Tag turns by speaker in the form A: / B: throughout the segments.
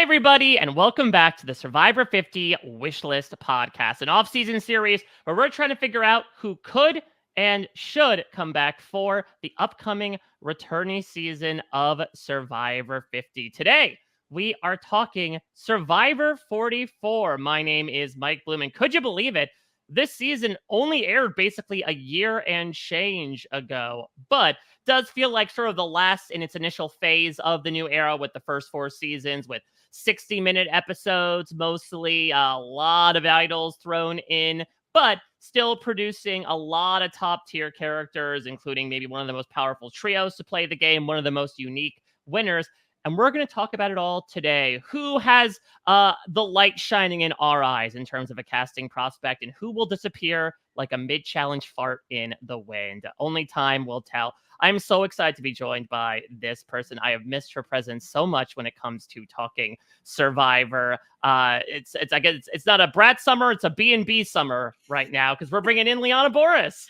A: Hi, everybody, and welcome back to the Survivor 50 Wishlist podcast, an off-season series where we're trying to figure out who could and should come back for the upcoming returnee season of Survivor 50. Today, we are talking Survivor 44. My name is Mike Bloom, and could you believe it? This season only aired basically a year and change ago, but does feel like sort of the last in its initial phase of the new era with the first four seasons with 60-minute episodes, mostly a lot of idols thrown in, but still producing a lot of top tier characters, including maybe one of the most powerful trios to play the game, one of the most unique winners. And we're going to talk about it all today. Who has the light shining in our eyes in terms of a casting prospect, and who will disappear like a mid-challenge fart in the wind? Only time will tell. I'm so excited to be joined by this person. I have missed her presence so much when it comes to talking Survivor. I guess it's not a brat summer, it's a B&B summer right now because we're bringing in Liana Boraas.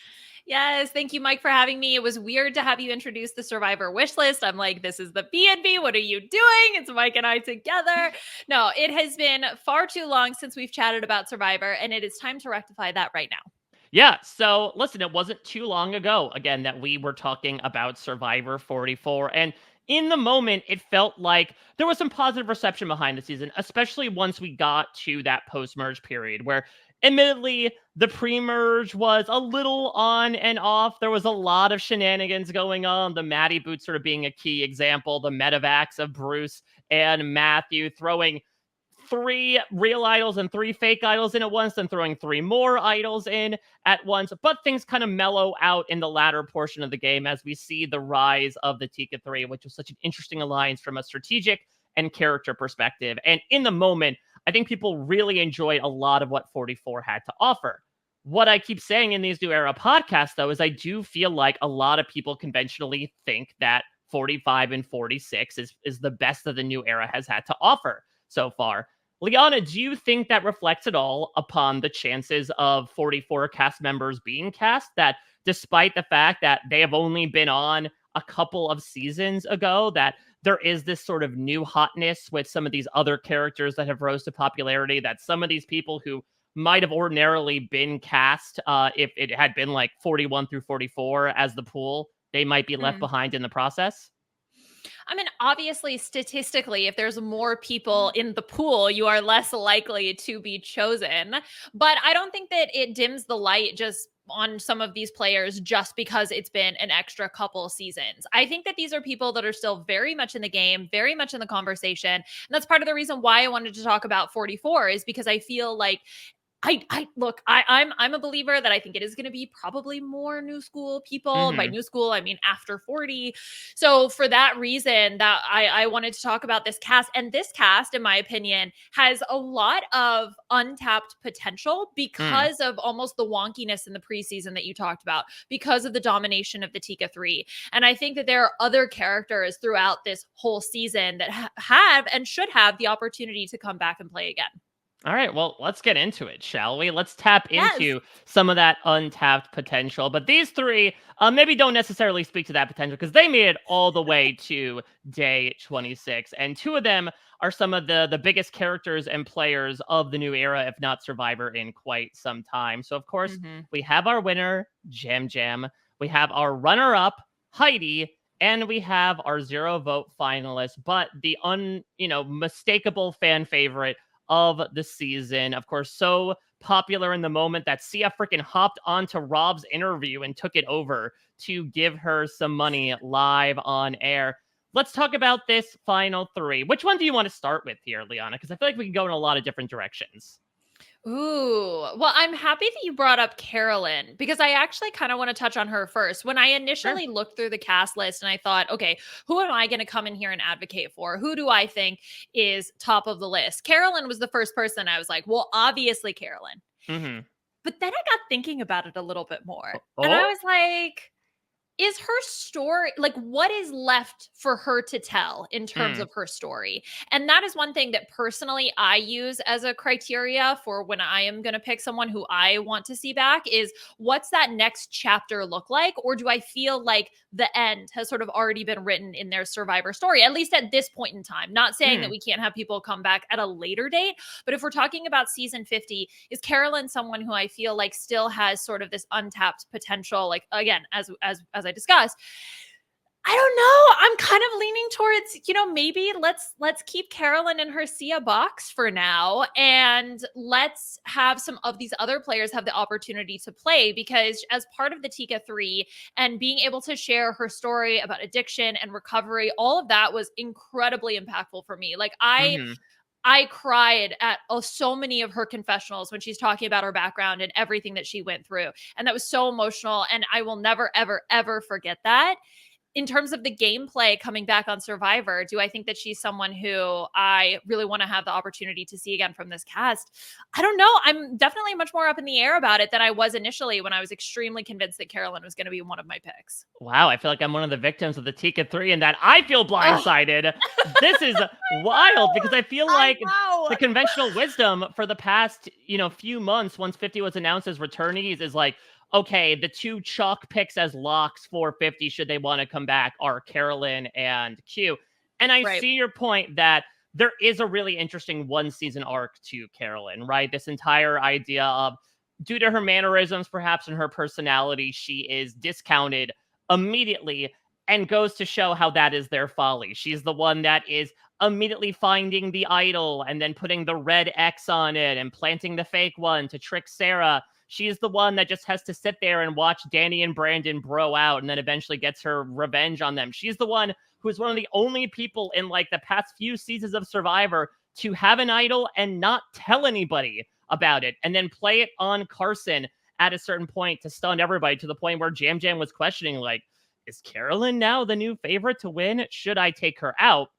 B: Yes, thank you, Mike, for having me. It was weird to have you introduce the Survivor wish list. I'm like, this is the B&B. What are you doing? It's Mike and I together. No, it has been far too long since we've chatted about Survivor, and it is time to rectify that right now.
A: Yeah, so listen, it wasn't too long ago, again, that we were talking about Survivor 44. And in the moment, it felt like there was some positive reception behind the season, especially once we got to that post merge period where, admittedly, the pre merge was a little on and off. There was a lot of shenanigans going on. The Maddie boot sort of being a key example, the medevacs of Bruce and Matthew throwing 3 real idols and 3 fake idols in at once, then throwing 3 more idols in at once. But things kind of mellow out in the latter portion of the game as we see the rise of the Tika 3, which was such an interesting alliance from a strategic and character perspective. And in the moment, I think people really enjoyed a lot of what 44 had to offer. What I keep saying in these new era podcasts, though, is I do feel like a lot of people conventionally think that 45 and 46 is the best that the new era has had to offer so far. Liana, do you think that reflects at all upon the chances of 44 cast members being cast? That despite the fact that they have only been on a couple of seasons ago, that there is this sort of new hotness with some of these other characters that have rose to popularity, that some of these people who might have ordinarily been cast if it had been like 41 through 44 as the pool, they might be left behind in the process?
B: I mean, obviously, statistically, if there's more people in the pool, you are less likely to be chosen. But I don't think that it dims the light just on some of these players just because it's been an extra couple seasons. I think that these are people that are still very much in the game, very much in the conversation. And that's part of the reason why I wanted to talk about 44 is because I feel like I'm a believer that I think it is going to be probably more new school people. By new school, I mean after 40. So for that reason, that I wanted to talk about this cast. And this cast, in my opinion, has a lot of untapped potential because of almost the wonkiness in the preseason that you talked about, because of the domination of the Tika 3. And I think that there are other characters throughout this whole season that have and should have the opportunity to come back and play again.
A: All right, well, let's get into it, shall we? Let's tap
B: Yes.
A: into some of that untapped potential. But these 3 maybe don't necessarily speak to that potential because they made it all the way to day 26. And 2 of them are some of the biggest characters and players of the new era, if not Survivor, in quite some time. So, of course, we have our winner, Jam Jam. We have our runner-up, Heidi. And we have our 0 vote finalist, but the unmistakable fan favorite of the season. Of course, so popular in the moment that Sia freaking hopped onto Rob's interview and took it over to give her some money live on air. Let's talk about this final 3. Which one do you want to start with here, Liana? Because I feel like we can go in a lot of different directions.
B: Ooh, well, I'm happy that you brought up Carolyn because I actually kind of want to touch on her first. When I initially looked through the cast list and I thought, okay, who am I going to come in here and advocate for? Who do I think is top of the list? Carolyn was the first person I was like, well, obviously Carolyn. But then I got thinking about it a little bit more. And I was like, is her story, like, what is left for her to tell in terms
A: Mm,
B: of her story? And that is one thing that personally I use as a criteria for when I am going to pick someone who I want to see back is, what's that next chapter look like? Or do I feel like the end has sort of already been written in their Survivor story, at least at this point in time? Not saying that
A: mm.
B: we can't have people come back at a later date, but if we're talking about season 50, is Carolyn someone who I feel like still has sort of this untapped potential? Like, again, as I discussed, I don't know. I'm kind of leaning towards, maybe let's keep Carolyn in her Sia box for now, and let's have some of these other players have the opportunity to play, because as part of the Tika 3 and being able to share her story about addiction and recovery, all of that was incredibly impactful for me. Like,
A: Mhm.
B: I cried at so many of her confessionals when she's talking about her background and everything that she went through. And that was so emotional. And I will never, ever, ever forget that. In terms of the gameplay coming back on Survivor, do I think that she's someone who I really want to have the opportunity to see again from this cast? I don't know. I'm definitely much more up in the air about it than I was initially, when I was extremely convinced that Carolyn was going to be one of my picks.
A: Wow, I feel like I'm one of the victims of the Tika 3 and that I feel
B: Oh,
A: blindsided. This is
B: I
A: wild because I feel
B: know.
A: like the conventional wisdom for the past, few months, once 50 was announced as returnees, is like, okay, the two chalk picks as locks for 50 should they want to come back are Carolyn and Q. And I
B: Right.
A: see your point that there is a really interesting one season arc to Carolyn, right? This entire idea of, due to her mannerisms, perhaps, and her personality, she is discounted immediately, and goes to show how that is their folly. She's the one that is immediately finding the idol and then putting the red X on it and planting the fake one to trick Sarah. She's the one that just has to sit there and watch Danny and Brandon bro out and then eventually gets her revenge on them. She's the one who is one of the only people in like the past few seasons of Survivor to have an idol and not tell anybody about it and then play it on Carson at a certain point to stun everybody, to the point where Jam Jam was questioning, like, is Carolyn now the new favorite to win? Should I take her out?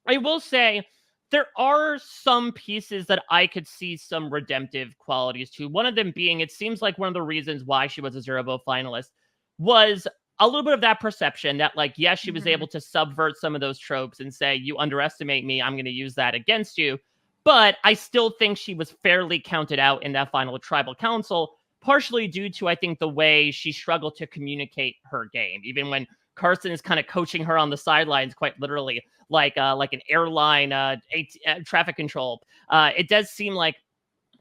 A: I will say there are some pieces that I could see some redemptive qualities to. One of them being, it seems like one of the reasons why she was a zero vote finalist was a little bit of that perception that, like, yes, she was
B: Mhm.
A: able to subvert some of those tropes and say, you underestimate me, I'm going to use that against you. But I still think she was fairly counted out in that final tribal council, partially due to, I think, the way she struggled to communicate her game. Even when Carson is kind of coaching her on the sidelines, quite literally, like an airline traffic control. It does seem like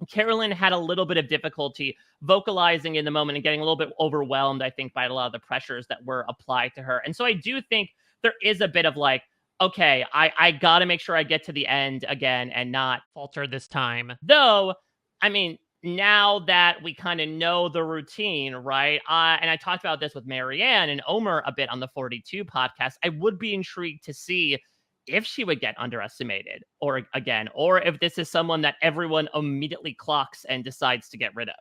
A: Carolyn had a little bit of difficulty vocalizing in the moment and getting a little bit overwhelmed, I think, by a lot of the pressures that were applied to her. And so I do think there is a bit of like, okay, I got to make sure I get to the end again and not falter this time. Though, I mean, now that we kind of know the routine, right? And I talked about this with Marianne and Omer a bit on the 42 podcast. I would be intrigued to see if she would get underestimated or again, or if this is someone that everyone immediately clocks and decides to get rid of.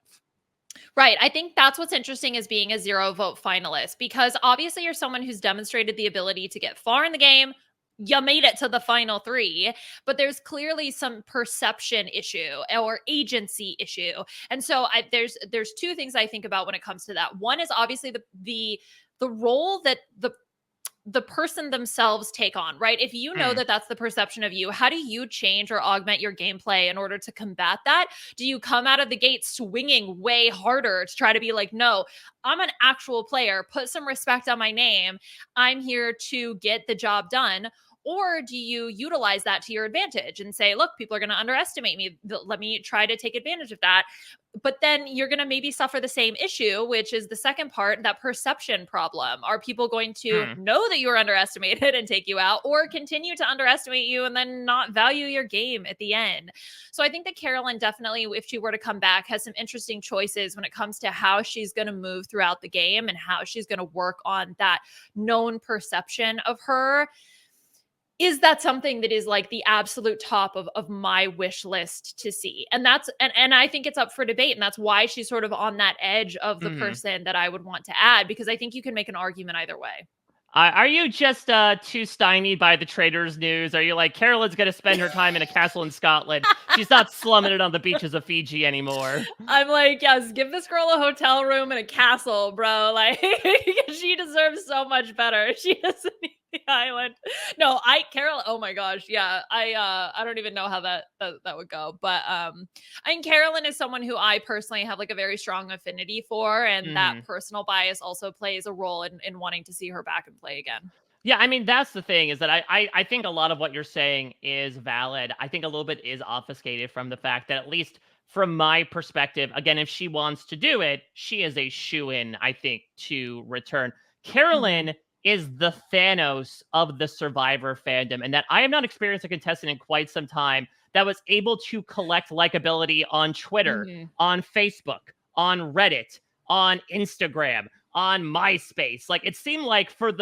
B: Right. I think that's what's interesting as being a zero vote finalist, because obviously you're someone who's demonstrated the ability to get far in the game. You made it to the final three, but there's clearly some perception issue or agency issue. And so there's two things I think about when it comes to that. One is obviously the role that the person themselves take on, right? If you know
A: Mm.
B: that that's the perception of you, how do you change or augment your gameplay in order to combat that? Do you come out of the gate swinging way harder to try to be like, no, I'm an actual player, put some respect on my name, I'm here to get the job done? Or do you utilize that to your advantage and say, look, people are going to underestimate me. Let me try to take advantage of that. But then you're going to maybe suffer the same issue, which is the second part, that perception problem. Are people going to
A: Mm.
B: know that you were underestimated and take you out, or continue to underestimate you and then not value your game at the end? So I think that Carolyn definitely, if she were to come back, has some interesting choices when it comes to how she's going to move throughout the game and how she's going to work on that known perception of her. Is that something that is like the absolute top of my wish list to see? And that's and I think it's up for debate, and that's why she's sort of on that edge of the
A: Hmm.
B: person that I would want to add, because I think you can make an argument either way.
A: Are you just too stymied by the Traitors news? Are you like, Carolyn's going to spend her time in a castle in Scotland? She's not slumming it on the beaches of Fiji anymore.
B: I'm like, yes, give this girl a hotel room and a castle, bro. Like, she deserves so much better. She doesn't need the island. No, Carol. Oh my gosh, yeah. I don't even know how that would go, but I mean, Carolyn is someone who I personally have like a very strong affinity for, and that personal bias also plays a role in wanting to see her back and play again.
A: Yeah, I mean, that's the thing is that I think a lot of what you're saying is valid. I think a little bit is obfuscated from the fact that, at least from my perspective, again, if she wants to do it, she is a shoo-in, I think, to return. Carolyn is the Thanos of the Survivor fandom, and that I have not experienced a contestant in quite some time that was able to collect likability on Twitter, on Facebook, on Reddit, on Instagram, on MySpace. Like, it seemed like for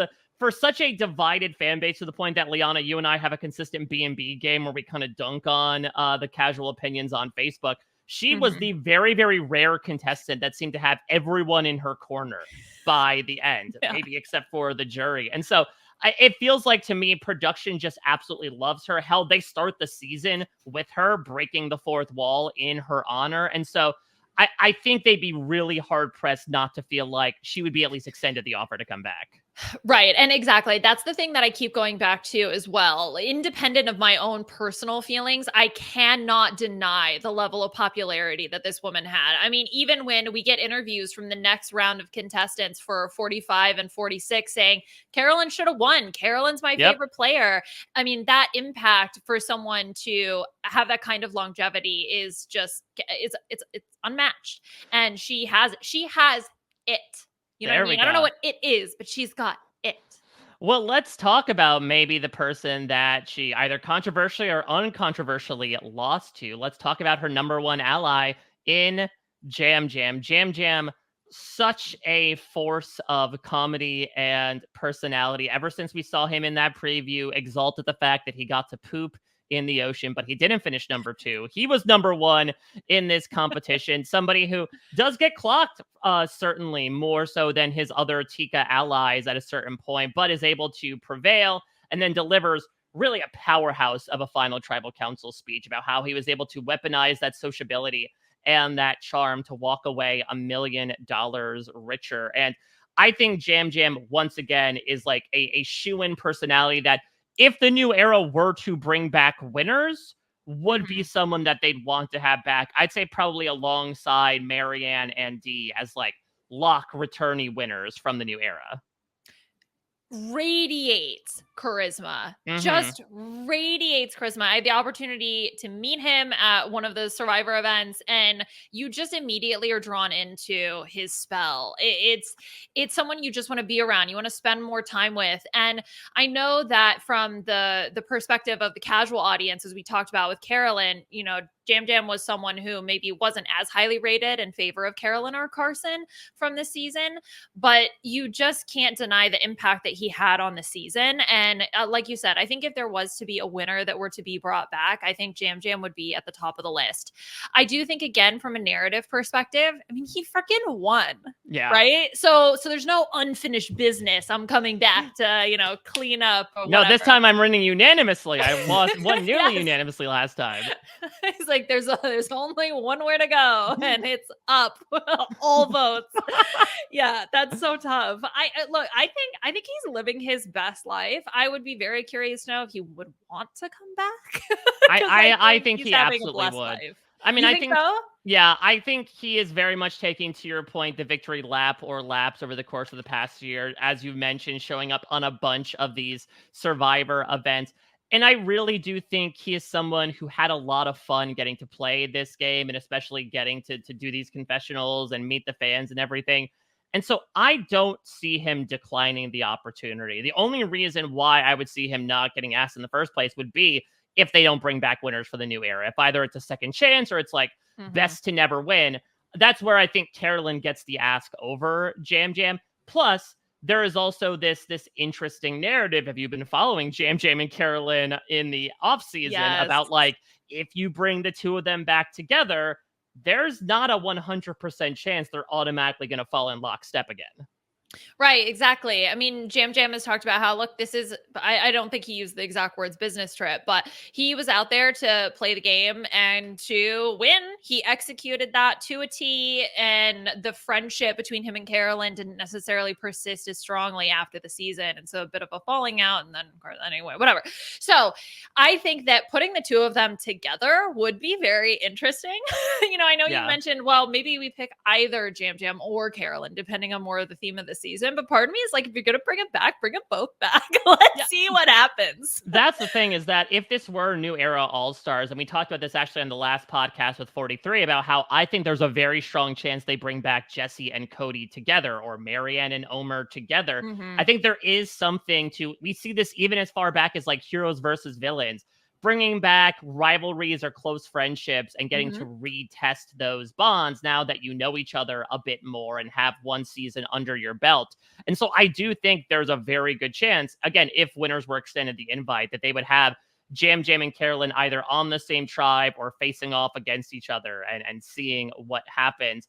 A: such a divided fan base, to the point that, Liana, you and I have a consistent B&B game where we kind of dunk on the casual opinions on Facebook. She was the very, very rare contestant that seemed to have everyone in her corner by the end, maybe except for the jury. And so it feels like, to me, production just absolutely loves her. Hell, they start the season with her breaking the fourth wall in her honor. And so I think they'd be really hard-pressed not to feel like she would be at least extended the offer to come back.
B: Right. And exactly. That's the thing that I keep going back to as well. Independent of my own personal feelings, I cannot deny the level of popularity that this woman had. I mean, even when we get interviews from the next round of contestants for 45 and 46 saying, Carolyn should have won. Carolyn's my favorite player. I mean, that impact for someone to have that kind of longevity is just, it's unmatched. And she has it. You know what I mean? I don't know what it is, but she's got it.
A: Well, let's talk about maybe the person that she either controversially or uncontroversially lost to. Let's talk about her number one ally in Jam Jam. Jam Jam, such a force of comedy and personality. Ever since we saw him in that preview, exalted the fact that he got to poop in the ocean, but he didn't finish number 2. He was number 1 in this competition. Somebody who does get clocked, certainly more so than his other Tika allies at a certain point, but is able to prevail and then delivers really a powerhouse of a final tribal council speech about how he was able to weaponize that sociability and that charm to walk away $1 million richer. And I think Jam Jam, once again, is like a shoo-in personality that, if the new era were to bring back winners, would be someone that they'd want to have back. I'd say probably alongside Marianne and Dee as like lock returnee winners from the new era.
B: Radiates charisma, just radiates charisma. I had the opportunity to meet him at one of the Survivor events, and you just immediately are drawn into his spell. It's someone you just want to be around. You want to spend more time with. And I know that from the perspective of the casual audience, as we talked about with Carolyn, you know, Jam Jam was someone who maybe wasn't as highly rated in favor of Carolyn or Carson from this season, but you just can't deny the impact that he had on the season. And like you said, I think if there was to be a winner that were to be brought back, I think Jam Jam would be at the top of the list. I do think, again, from a narrative perspective, I mean, he freaking won. Yeah. Right? So there's no unfinished business. I'm coming back to, you know, clean up or whatever.
A: No, this time I'm winning unanimously. I won nearly unanimously last time.
B: He's like, there's only one way to go, and it's up. All votes. Yeah, that's so tough. I think he's living his best life. I would be very curious to know if he would want to come back.
A: I think he absolutely would.
B: Life.
A: I mean, I think
B: so?
A: Yeah, I think he is very much taking, to your point, the victory lap or laps over the course of the past year, as you mentioned, showing up on a bunch of these Survivor events. And I really do think he is someone who had a lot of fun getting to play this game, and especially getting to do these confessionals and meet the fans and everything. And so I don't see him declining the opportunity. The only reason why I would see him not getting asked in the first place would be if they don't bring back winners for the new era. If either it's a second chance or it's like best to never win. That's where I think Carolyn gets the ask over Jam Jam. Plus, there is also this interesting narrative, if you've been following Jam Jam and Carolyn in the offseason, about like, if you bring the two of them back together, there's not a 100% chance they're automatically going to fall in lockstep again.
B: Right, exactly. I mean, Jam Jam has talked about how, look, this is, I don't think he used the exact words business trip, but he was out there to play the game and to win. He executed that to a T, and the friendship between him and Carolyn didn't necessarily persist as strongly after the season. And so a bit of a falling out, and then, of course, anyway, whatever. So I think that putting the two of them together would be very interesting. I know you mentioned, well, maybe we pick either Jam Jam or Carolyn, depending on more of the theme of the season. But part of me is like, if you're going to bring them back, bring them both back. Let's see what happens.
A: That's the thing, is that if this were New Era All-Stars, and we talked about this actually on the last podcast with 43 about how I think there's a very strong chance they bring back Jesse and Cody together, or Marianne and Omer together.
B: Mm-hmm.
A: I think there is something to, we see this even as far back as like heroes versus villains, bringing back rivalries or close friendships and getting to retest those bonds now that you know each other a bit more and have one season under your belt. And so I do think there's a very good chance, again, if winners were extended the invite, that they would have Jam Jam and Carolyn either on the same tribe or facing off against each other and seeing what happens.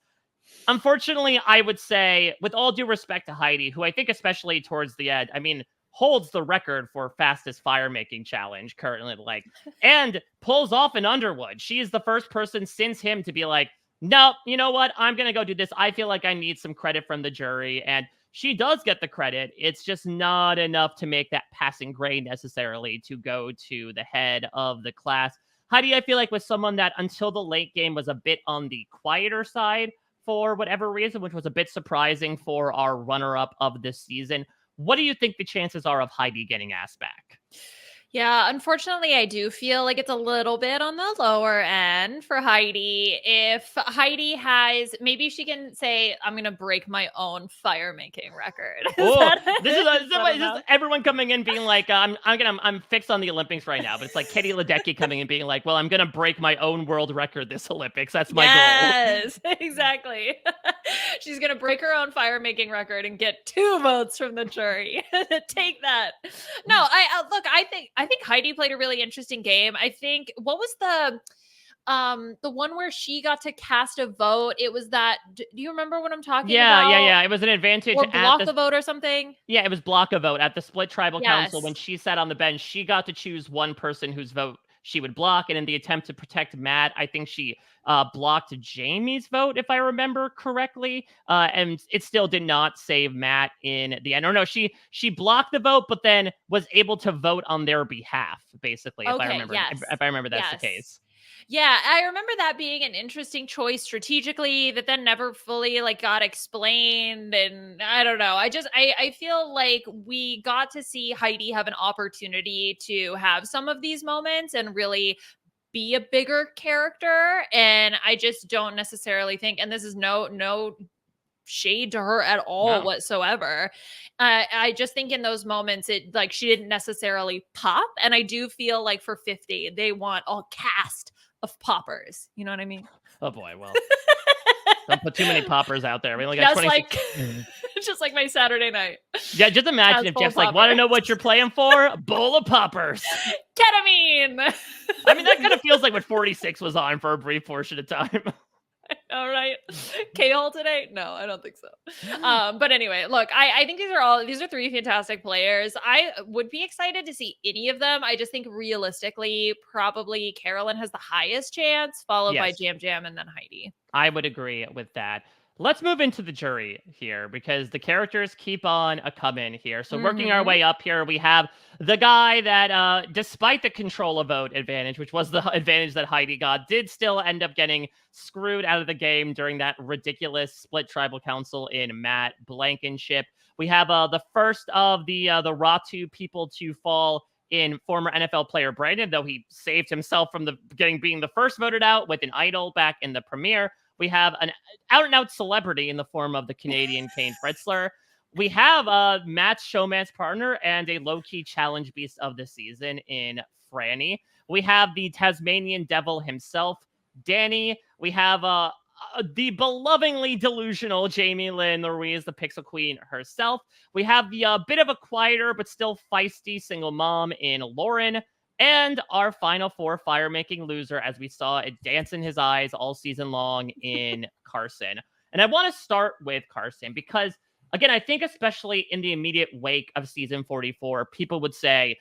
A: Unfortunately, I would say, with all due respect to Heidi, who I think especially towards the end, I mean, holds the record for fastest fire making challenge currently, like, and pulls off an Underwood. She is the first person since him to be like, no, you know what? I'm going to go do this. I feel like I need some credit from the jury. And she does get the credit. It's just not enough to make that passing grade necessarily to go to the head of the class. Heidi, I feel like, was someone that until the late game was a bit on the quieter side for whatever reason, which was a bit surprising for our runner-up of this season. What do you think the chances are of Heidi getting asked back?
B: Yeah, unfortunately, I do feel like it's a little bit on the lower end for Heidi. If Heidi has, maybe she can say, I'm going to break my own fire making record.
A: This is everyone coming in being like, I'm fixed on the Olympics right now, but it's like Katie Ledecky coming in being like, well, I'm going to break my own world record this Olympics. That's my goal.
B: Yes, exactly. She's going to break her own fire making record and get 2 votes from the jury. Take that. No, I think Heidi played a really interesting game. I think, what was the one where she got to cast a vote? It was that, do you remember what I'm talking about?
A: Yeah. It was an advantage.
B: Or block a vote or something?
A: Yeah, it was block a vote at the split tribal council. When she sat on the bench, she got to choose one person whose vote she would block. And in the attempt to protect Matt, I think she blocked Jamie's vote, if I remember correctly. And it still did not save Matt in the end. Or no, she blocked the vote, but then was able to vote on their behalf, basically, if I remember that's the case.
B: Yeah, I remember that being an interesting choice strategically that then never fully got explained. And I don't know. I feel like we got to see Heidi have an opportunity to have some of these moments and really be a bigger character. And I just don't necessarily think, and this is no shade to her at all whatsoever. I just think in those moments, it she didn't necessarily pop. And I do feel like for 50, they want a cast of poppers. You know what I mean?
A: Oh boy, well, don't put too many poppers out there. We only got 26.
B: Just like my Saturday night.
A: Yeah, just imagine if Jeff's like, want to know what you're playing for? Bowl of poppers.
B: Ketamine.
A: I mean, that kind of feels like what 46 was on for a brief portion of time.
B: All right. K-hole today? No, I don't think so. But anyway, look, I think these are 3 fantastic players. I would be excited to see any of them. I just think realistically, probably Carolyn has the highest chance, followed by Jam Jam and then Heidi.
A: I would agree with that. Let's move into the jury here, because the characters keep on coming here. So working our way up here, we have the guy that, despite the control a vote advantage, which was the advantage that Heidi got, did still end up getting screwed out of the game during that ridiculous split tribal council in Matt Blankenship. We have the first of the Ratu people to fall in former NFL player Brandon, though he saved himself from being the first voted out with an idol back in the premiere. We have an out-and-out celebrity in the form of the Canadian Kane Fritzler. We have Matt's showman's partner and a low-key challenge beast of the season in Franny. We have the Tasmanian devil himself, Danny. We have the belovingly delusional Jamie Lynn Louise, the Pixel Queen herself. We have the bit of a quieter but still feisty single mom in Lauren. And our final 4 fire-making loser, as we saw it dance in his eyes all season long, in Carson. And I want to start with Carson because again, I think especially in the immediate wake of season 44, people would say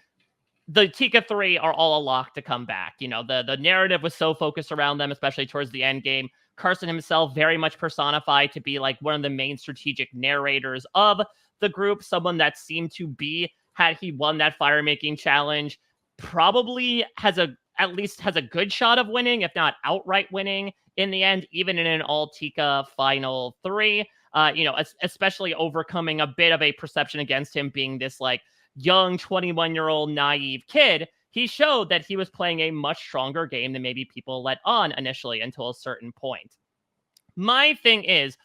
A: the Tika 3 are all a lock to come back. You know, the narrative was so focused around them, especially towards the end game. Carson himself very much personified to be like one of the main strategic narrators of the group, someone that seemed to be, had he won that fire making challenge, probably at least has a good shot of winning, if not outright winning in the end, even in an all Tika final 3. You know, especially overcoming a bit of a perception against him being this like young 21-year-old naive kid. He showed that he was playing a much stronger game than maybe people let on initially until a certain point. My thing is,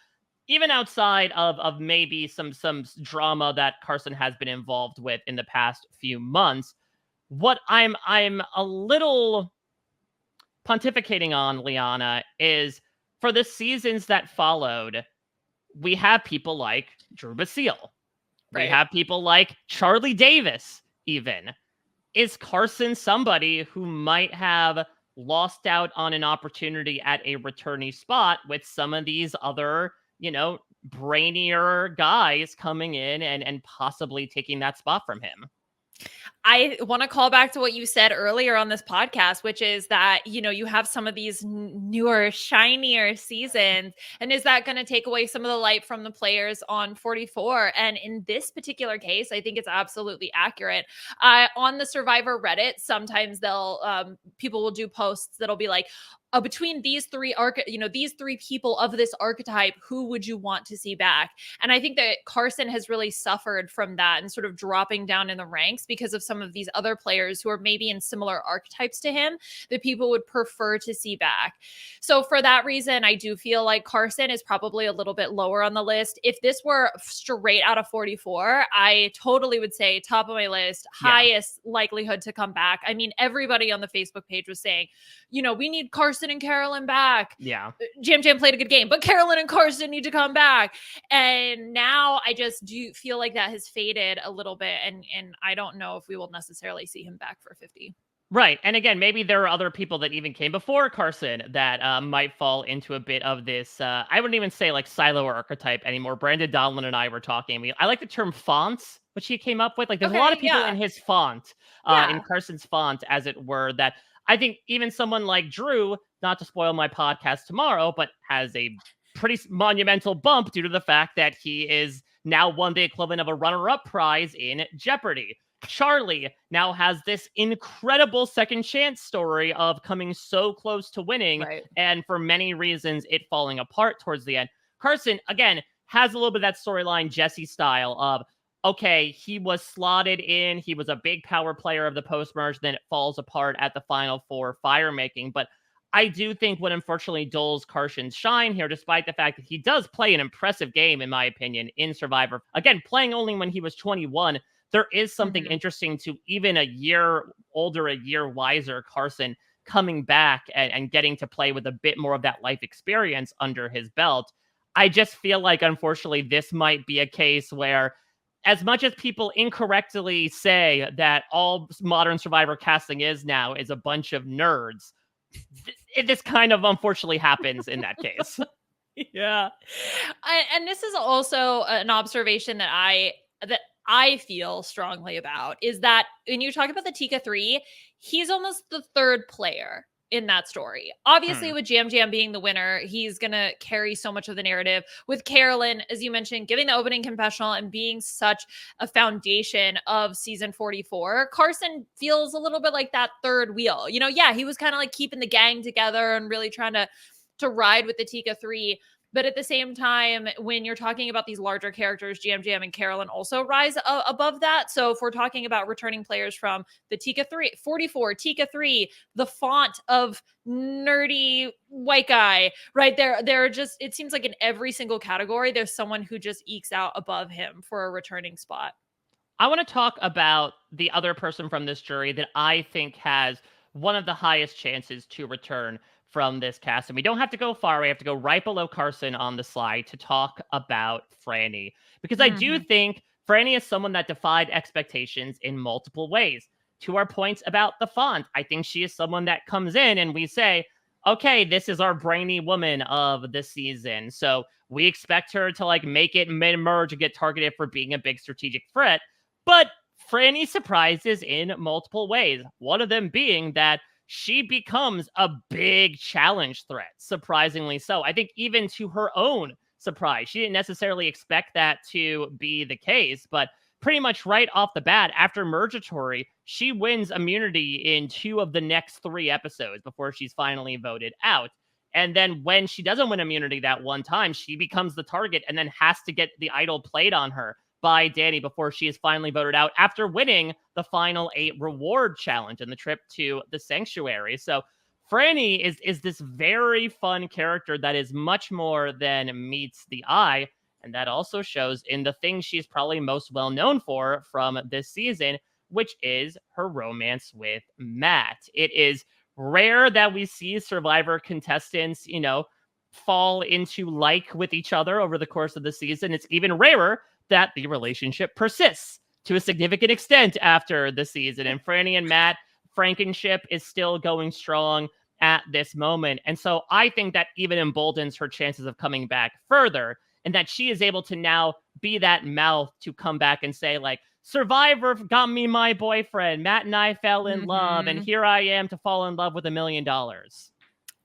A: even outside of maybe some drama that Carson has been involved with in the past few months, what I'm a little pontificating on, Liana, is for the seasons that followed, we have people like Drew Basile. We have people like Charlie Davis, even. Is Carson somebody who might have lost out on an opportunity at a returnee spot with some of these other, you know, brainier guys coming in and possibly taking that spot from him?
B: I want to call back to what you said earlier on this podcast, which is that, you know, you have some of these newer, shinier seasons. And is that going to take away some of the light from the players on 44? And in this particular case, I think it's absolutely accurate. On the Survivor Reddit, sometimes people will do posts that'll be like, between these three these three people of this archetype, who would you want to see back? And I think that Carson has really suffered from that and sort of dropping down in the ranks because of some of these other players who are maybe in similar archetypes to him that people would prefer to see back. So for that reason, I do feel like Carson is probably a little bit lower on the list. If this were straight out of 44, I totally would say top of my list, highest likelihood to come back. I mean, everybody on the Facebook page was saying, you know, we need Carson and Carolyn back.
A: Yeah.
B: Jam played a good game, but Carolyn and Carson need to come back. And now I just do feel like that has faded a little bit. And I don't know if we will necessarily see him back for 50.
A: Right. And again, maybe there are other people that even came before Carson that might fall into a bit of this, I wouldn't even say like silo archetype anymore. Brandon Donlin and I were talking. I like the term fonts, which he came up with. Like there's a lot of people in his font, in Carson's font, as it were, that I think even someone like Drew, not to spoil my podcast tomorrow, but has a pretty monumental bump due to the fact that he is now won the equivalent of a runner-up prize in Jeopardy! Charlie now has this incredible second chance story of coming so close to winning, and for many reasons, it falling apart towards the end. Carson, again, has a little bit of that storyline Jesse style of, okay, he was slotted in, he was a big power player of the post-merge, then it falls apart at the final four fire making. But I do think what unfortunately dulls Carson's shine here, despite the fact that he does play an impressive game, in my opinion, in Survivor. Again, playing only when he was 21, there is something interesting to even a year older, a year wiser Carson coming back and getting to play with a bit more of that life experience under his belt. I just feel like, unfortunately, this might be a case where, as much as people incorrectly say that all modern Survivor casting is now is a bunch of nerds, this kind of unfortunately happens in that case.
B: Yeah. And this is also an observation that I feel strongly about, is that when you talk about the Tika 3, he's almost the third player in that story. Obviously, with Jam being the winner, he's going to carry so much of the narrative. With Carolyn, as you mentioned, giving the opening confessional and being such a foundation of season 44, Carson feels a little bit like that third wheel. You know, he was kind of like keeping the gang together and really trying to ride with the Tika 3. But at the same time, when you're talking about these larger characters, Jam and Carolyn also rise above that. So if we're talking about returning players from the Tika 3, 44, Tika 3, the font of nerdy white guy, right? They're just, it seems like in every single category, there's someone who just ekes out above him for a returning spot.
A: I want to talk about the other person from this jury that I think has one of the highest chances to return from this cast. And we don't have to go far. We have to go right below Carson on the slide to talk about Franny. Because I do think Franny is someone that defied expectations in multiple ways. To our points about the font, I think she is someone that comes in and we say, okay, this is our brainy woman of the season. So we expect her to like make it mid-merge and get targeted for being a big strategic threat. But Franny surprises in multiple ways. One of them being that she becomes a big challenge threat, surprisingly so. I think even to her own surprise, she didn't necessarily expect that to be the case, but pretty much right off the bat, after Mergatory, she wins immunity in 2 of the next 3 episodes before she's finally voted out. And then when she doesn't win immunity that one time, she becomes the target and then has to get the idol played on her by Danny before she is finally voted out after winning the final 8 reward challenge and the trip to the sanctuary. So Franny is this very fun character that is much more than meets the eye. And that also shows in the thing she's probably most well known for from this season, which is her romance with Matt. It is rare that we see Survivor contestants, fall into like with each other over the course of the season. It's even rarer that the relationship persists to a significant extent after the season. And Franny and Matt, Frankenship is still going strong at this moment. And so I think that even emboldens her chances of coming back further, and that she is able to now be that mouth to come back and say, like, Survivor got me my boyfriend. Matt and I fell in love, and here I am to fall in love with $1 million.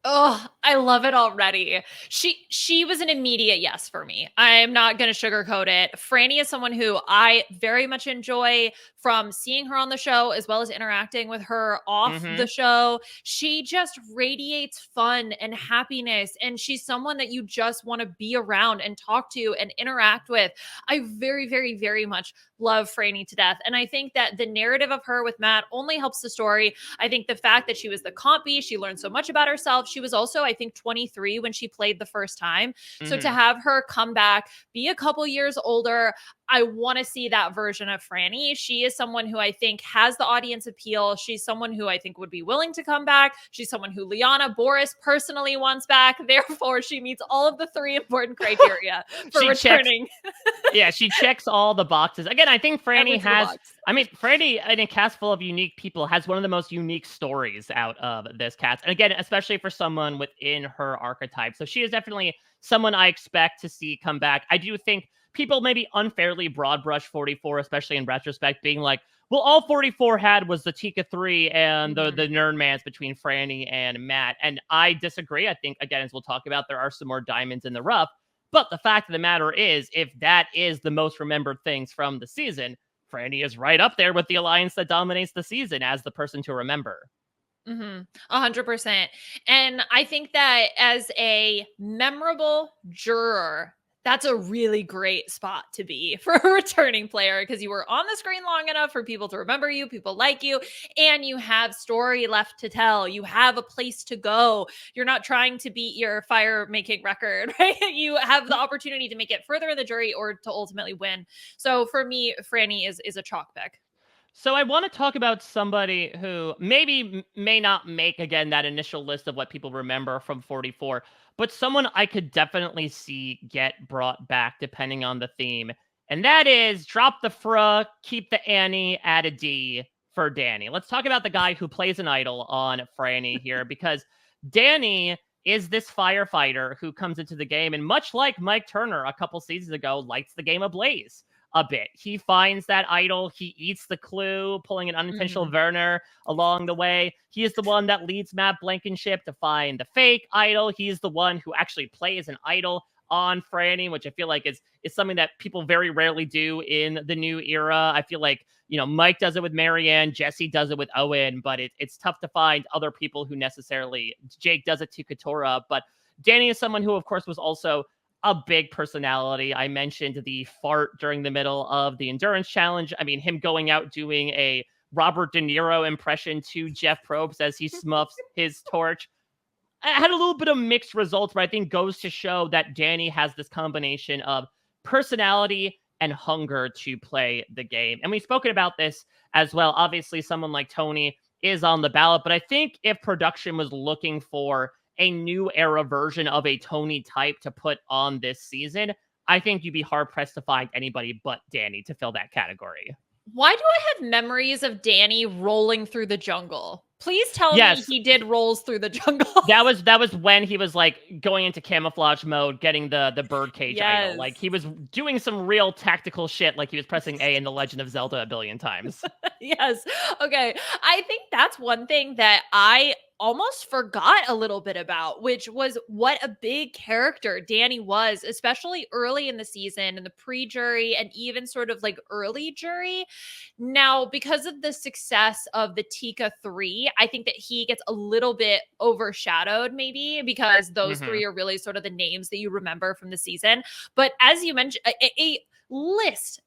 B: Oh, I love it already. She was an immediate yes for me. I'm not going to sugarcoat it. Franny is someone who I very much enjoy from seeing her on the show as well as interacting with her off the show. She just radiates fun and happiness, and she's someone that you just want to be around and talk to and interact with. I very, very, very much love Franny to death. And I think that the narrative of her with Matt only helps the story. I think the fact that she was the compy, she learned so much about herself. She was also, I think, 23 when she played the first time. So to have her come back, be a couple years older, I want to see that version of Franny. She is someone who I think has the audience appeal. She's someone who I think would be willing to come back. She's someone who Liana Boraas personally wants back. Therefore, she meets all of the 3 important criteria for returning.
A: She checks all the boxes. Again, I think Franny Franny, in a cast full of unique people, has one of the most unique stories out of this cast. And again, especially for someone within her archetype. So she is definitely someone I expect to see come back. I do think people maybe unfairly broad brush 44, especially in retrospect, being like, well, all 44 had was the Tika 3 and the Nerdmans between Franny and Matt. And I disagree. I think, again, as we'll talk about, there are some more diamonds in the rough. But the fact of the matter is, if that is the most remembered things from the season, Franny is right up there with the alliance that dominates the season as the person to remember.
B: 100%. And I think that as a memorable juror, that's a really great spot to be for a returning player, because you were on the screen long enough for people to remember you, people like you, and you have story left to tell. You have a place to go. You're not trying to beat your fire making record, right? You have the opportunity to make it further in the jury or to ultimately win. So for me, Franny is a chalk pick.
A: So I want to talk about somebody who maybe may not make, again, that initial list of what people remember from 44, but someone I could definitely see get brought back depending on the theme. And that is drop the fra, keep the Annie, add a D for Danny. Let's talk about the guy who plays an idol on Franny here, because Danny is this firefighter who comes into the game and, much like Mike Turner a couple seasons ago, lights the game ablaze a bit. He finds that idol. He eats the clue, pulling an unintentional Werner along the way. He is the one that leads Matt Blankenship to find the fake idol. He's the one who actually plays an idol on Franny, which I feel like is something that people very rarely do in the new era. I feel like, Mike does it with Marianne, Jesse does it with Owen, but it's tough to find other people who necessarily, Jake does it to Katora, but Danny is someone who, of course, was also a big personality. I mentioned the fart during the middle of the endurance challenge. I mean, him going out doing a Robert De Niro impression to Jeff Probst as he smuffs his torch. I had a little bit of mixed results, but I think goes to show that Danny has this combination of personality and hunger to play the game. And we've spoken about this as well. Obviously, someone like Tony is on the ballot, but I think if production was looking for a new era version of a Tony type to put on this season, I think you'd be hard pressed to find anybody but Danny to fill that category.
B: Why do I have memories of Danny rolling through the jungle Please tell me
A: Yes.
B: he did rolls through the jungle.
A: That was when he was like going into camouflage mode, getting the birdcage idol. Like
B: Yes.
A: he was doing some real tactical shit, like he was pressing A in The Legend of Zelda a billion times.
B: Yes. Okay. I think that's one thing that I almost forgot a little bit about, which was what a big character Danny was, especially early in the season and the pre-jury and even sort of like early jury. Now, because of the success of the Tika 3, I think that he gets a little bit overshadowed maybe because those
A: Hmm.
B: three are really sort of the names that you remember from the season. But as you mentioned,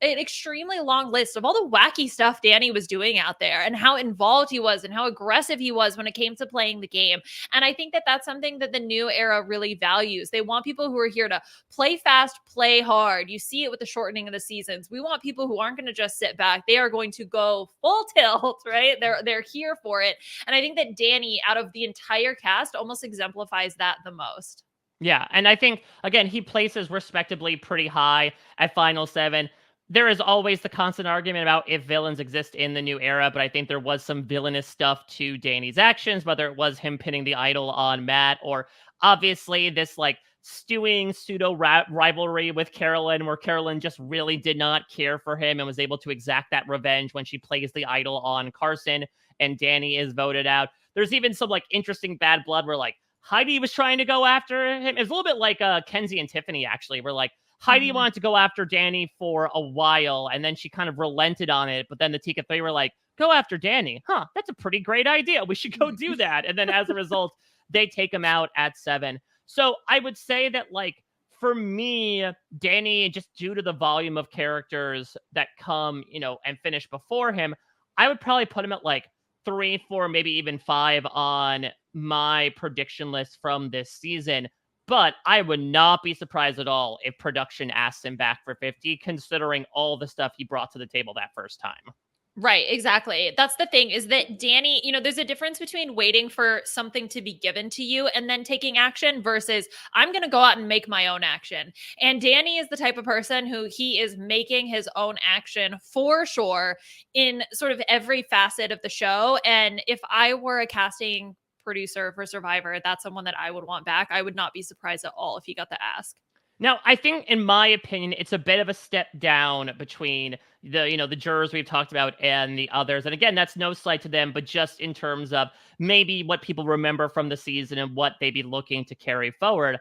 B: an extremely long list of all the wacky stuff Danny was doing out there and how involved he was and how aggressive he was when it came to playing the game. And I think that that's something that the new era really values. They want people who are here to play fast, play hard. You see it with the shortening of the seasons. We want people who aren't going to just sit back. They are going to go full tilt, right? They're here for it. And I think that Danny, out of the entire cast, almost exemplifies that the most.
A: Yeah, and I think again he places respectably pretty high at Final 7. There is always the constant argument about if villains exist in the new era, but I think there was some villainous stuff to Danny's actions, whether it was him pinning the idol on Matt or obviously this like stewing pseudo rivalry with Carolyn, where Carolyn just really did not care for him and was able to exact that revenge when she plays the idol on Carson and Danny is voted out. There's even some like interesting bad blood where like Heidi was trying to go after him. It was a little bit like Kenzie and Tiffany, actually, where like Heidi
B: Mhm.
A: wanted to go after Danny for a while, and then she kind of relented on it. But then the Tika 3 were like, go after Danny. Huh, that's a pretty great idea. We should go do that. And then as a result, they take him out at 7. So I would say that, like, for me, Danny, just due to the volume of characters that come, and finish before him, I would probably put him at like 3, 4, maybe even 5 on my prediction list from this season. But I would not be surprised at all if production asks him back for 50, considering all the stuff he brought to the table that first time.
B: Right, exactly. That's the thing is that Danny, there's a difference between waiting for something to be given to you and then taking action versus I'm going to go out and make my own action. And Danny is the type of person who he is making his own action for sure in sort of every facet of the show. And if I were a casting producer for Survivor, that's someone that I would want back. I would not be surprised at all if he got the ask.
A: Now, I think, in my opinion, it's a bit of a step down between the jurors we've talked about and the others. And again, that's no slight to them, but just in terms of maybe what people remember from the season and what they'd be looking to carry forward.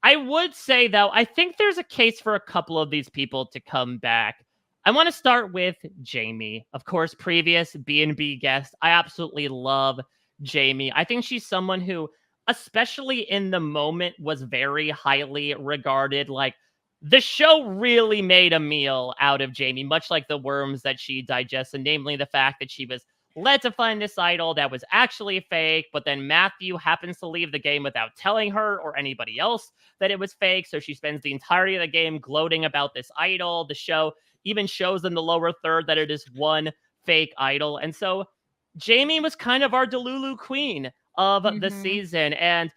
A: I would say, though, I think there's a case for a couple of these people to come back. I want to start with Jamie, of course, previous B&B guest. I absolutely love Jamie. I think she's someone who, especially in the moment, was very highly regarded. Like, the show really made a meal out of Jamie, much like the worms that she digests, and namely the fact that she was led to find this idol that was actually fake, but then Matthew happens to leave the game without telling her or anybody else that it was fake, so she spends the entirety of the game gloating about this idol. The show even shows in the lower third that it is one fake idol, and so Jamie was kind of our Delulu queen of the
B: Mhm.
A: season. And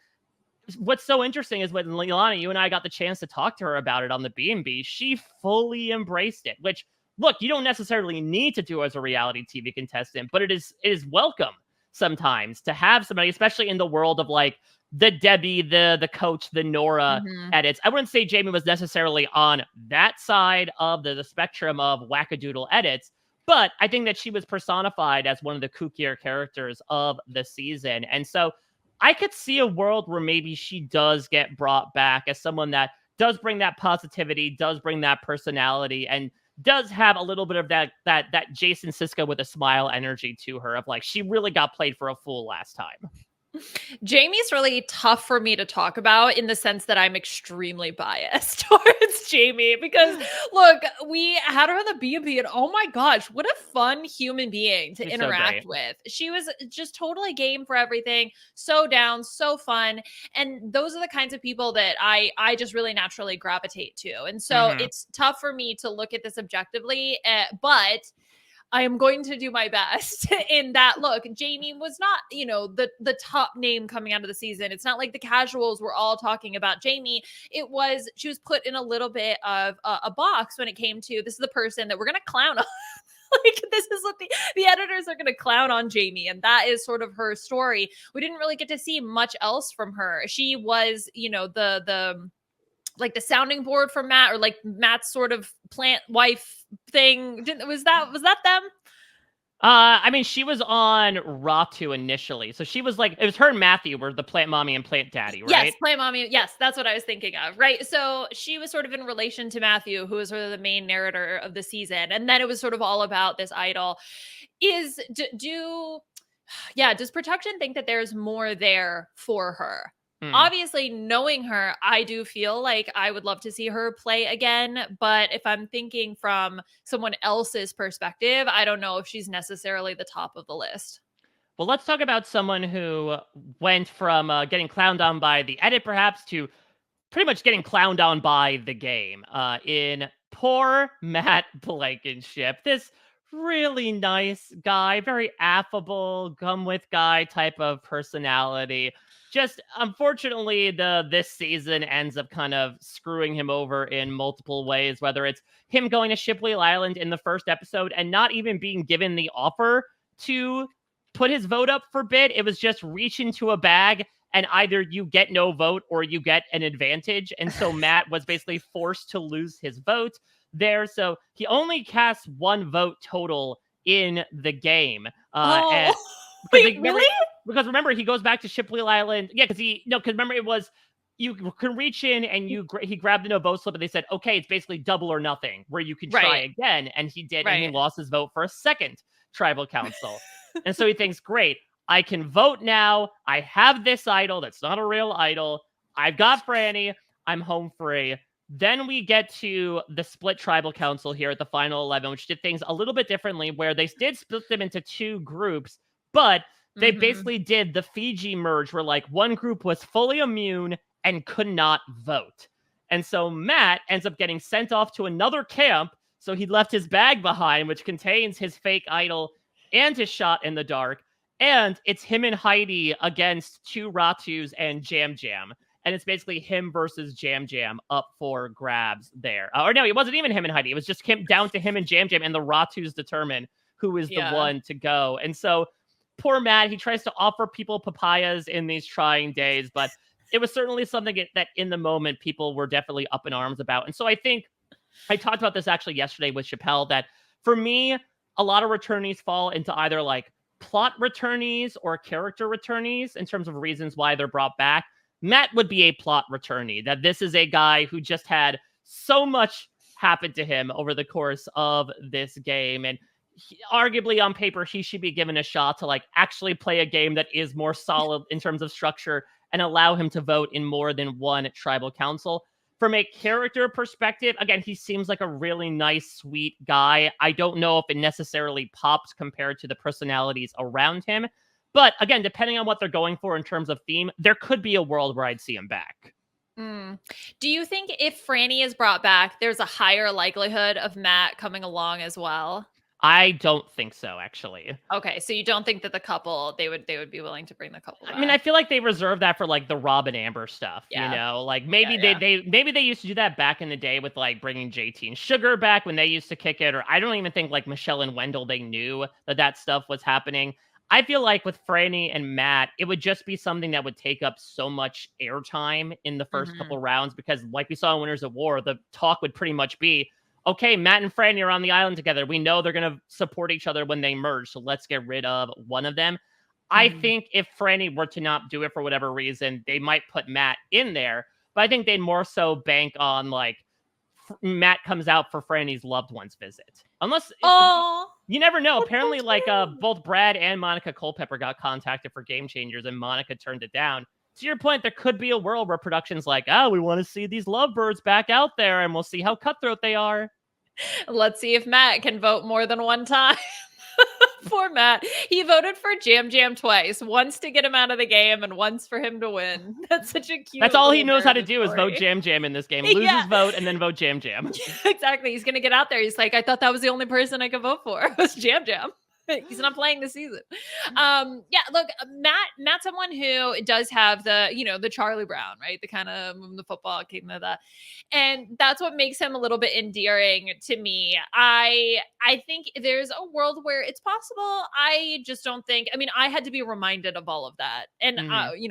A: what's so interesting is when Liana, you and I got the chance to talk to her about it on the B&B, she fully embraced it, which, look, you don't necessarily need to do as a reality TV contestant, but it is welcome sometimes to have somebody, especially in the world of like the Debbie, the coach, the Nora
B: Mhm.
A: edits. I wouldn't say Jamie was necessarily on that side of the spectrum of wackadoodle edits, but I think that she was personified as one of the kookier characters of the season. And so I could see a world where maybe she does get brought back as someone that does bring that positivity, does bring that personality, and does have a little bit of that Jason Siska with a smile energy to her of like she really got played for a fool last time.
B: Jamie's really tough for me to talk about in the sense that I'm extremely biased towards Jamie because look, we had her on the B&B and oh my gosh, what a fun human being to
A: She's so
B: interact
A: great.
B: with. She was just totally game for everything, so down, so fun, and those are the kinds of people that I just really naturally gravitate to. And so
A: Hmm.
B: it's tough for me to look at this objectively, but I am going to do my best in that. Look, Jamie was not, the top name coming out of the season. It's not like the casuals were all talking about Jamie. She was put in a little bit of a box when it came to this is the person that we're going to clown on Like, this is what the editors are going to clown on Jamie, and that is sort of her story. We didn't really get to see much else from her. She was, the like the sounding board for Matt, or like Matt's sort of plant wife thing. Was that them?
A: I mean, she was on Ratu initially. So she was like, it was her and Matthew were the plant mommy and plant daddy, right?
B: Yes, plant mommy. Yes, that's what I was thinking of. Right. So she was sort of in relation to Matthew, who was sort of the main narrator of the season. And then it was sort of all about this idol. Does production think that there's more there for her? Obviously, knowing her, I do feel like I would love to see her play again. But if I'm thinking from someone else's perspective, I don't know if she's necessarily the top of the list.
A: Well, let's talk about someone who went from getting clowned on by the edit, perhaps, to pretty much getting clowned on by the game. In poor Matt Blankenship, this really nice guy, very affable, come with guy type of personality. Just unfortunately, this season ends up kind of screwing him over in multiple ways, whether it's him going to Shipley Island in the first episode and not even being given the offer to put his vote up for bid. It was just reach into a bag and either you get no vote or you get an advantage. And so Matt was basically forced to lose his vote there. So he only casts one vote total in the game.
B: Really?
A: Because remember, he goes back to Shipley Island. Yeah, because remember it was, you can reach in and he grabbed the no vote slip and they said, okay, it's basically double or nothing where you can try again. And he did, and he lost his vote for a second tribal council. And so he thinks, great, I can vote now. I have this idol that's not a real idol. I've got Franny. I'm home free. Then we get to the split tribal council here at the final 11, which did things a little bit differently, where they did split them into two groups, but they basically did the Fiji merge where like one group was fully immune and could not vote. And so Matt ends up getting sent off to another camp. So he left his bag behind, which contains his fake idol and his shot in the dark. And it's him and Heidi against two Ratus and Jam Jam. And it's basically him versus Jam Jam up for grabs there. Or no, it wasn't even him and Heidi. It was just down to him and Jam Jam, and the Ratus determine who is the one to go. And so poor Matt, he tries to offer people papayas in these trying days, but it was certainly something that in the moment people were definitely up in arms about. And so I think I talked about this actually yesterday with Chappelle, that for me, a lot of returnees fall into either like plot returnees or character returnees in terms of reasons why they're brought back. Matt would be a plot returnee, that this is a guy who just had so much happen to him over the course of this game. And arguably on paper, he should be given a shot to like actually play a game that is more solid in terms of structure and allow him to vote in more than one tribal council. From a character perspective, again, he seems like a really nice, sweet guy. I don't know if it necessarily pops compared to the personalities around him. But again, depending on what they're going for in terms of theme, there could be a world where I'd see him back.
B: Do you think if Franny is brought back, there's a higher likelihood of Matt coming along as well?
A: I don't think so, actually.
B: Okay, so you don't think that the couple, they would be willing to bring the couple back?
A: I mean, I feel like they reserve that for like the Rob and Amber stuff, you know? Like maybe they used to do that back in the day with like bringing JT and Sugar back when they used to kick it, or I don't even think like Michelle and Wendell, they knew that stuff was happening. I feel like with Franny and Matt, it would just be something that would take up so much airtime in the first couple rounds, because like we saw in Winners of War, the talk would pretty much be, okay, Matt and Franny are on the island together. We know they're going to support each other when they merge, so let's get rid of one of them. I think if Franny were to not do it for whatever reason, they might put Matt in there, but I think they'd more so bank on like Matt comes out for Franny's loved one's visit. Unless you never know. Apparently, like both Brad and Monica Culpepper got contacted for Game Changers, and Monica turned it down. To your point, there could be a world where production's like, oh, we want to see these lovebirds back out there, and we'll see how cutthroat they are.
B: Let's see if Matt can vote more than one time. Poor Matt. He voted for Jam Jam twice. Once to get him out of the game and once for him to win. That's such a cute.
A: That's all he knows how to do is vote Jam Jam in this game. Lose his vote and then vote Jam Jam.
B: Exactly. He's going to get out there. He's like, I thought that was the only person I could vote for. It was Jam Jam. He's not playing this season. Yeah, look, Matt's someone who does have the, the Charlie Brown, right? The kind of the football kid, that. And that's what makes him a little bit endearing to me. I think there's a world where it's possible. I just don't think, I mean, I had to be reminded of all of that. And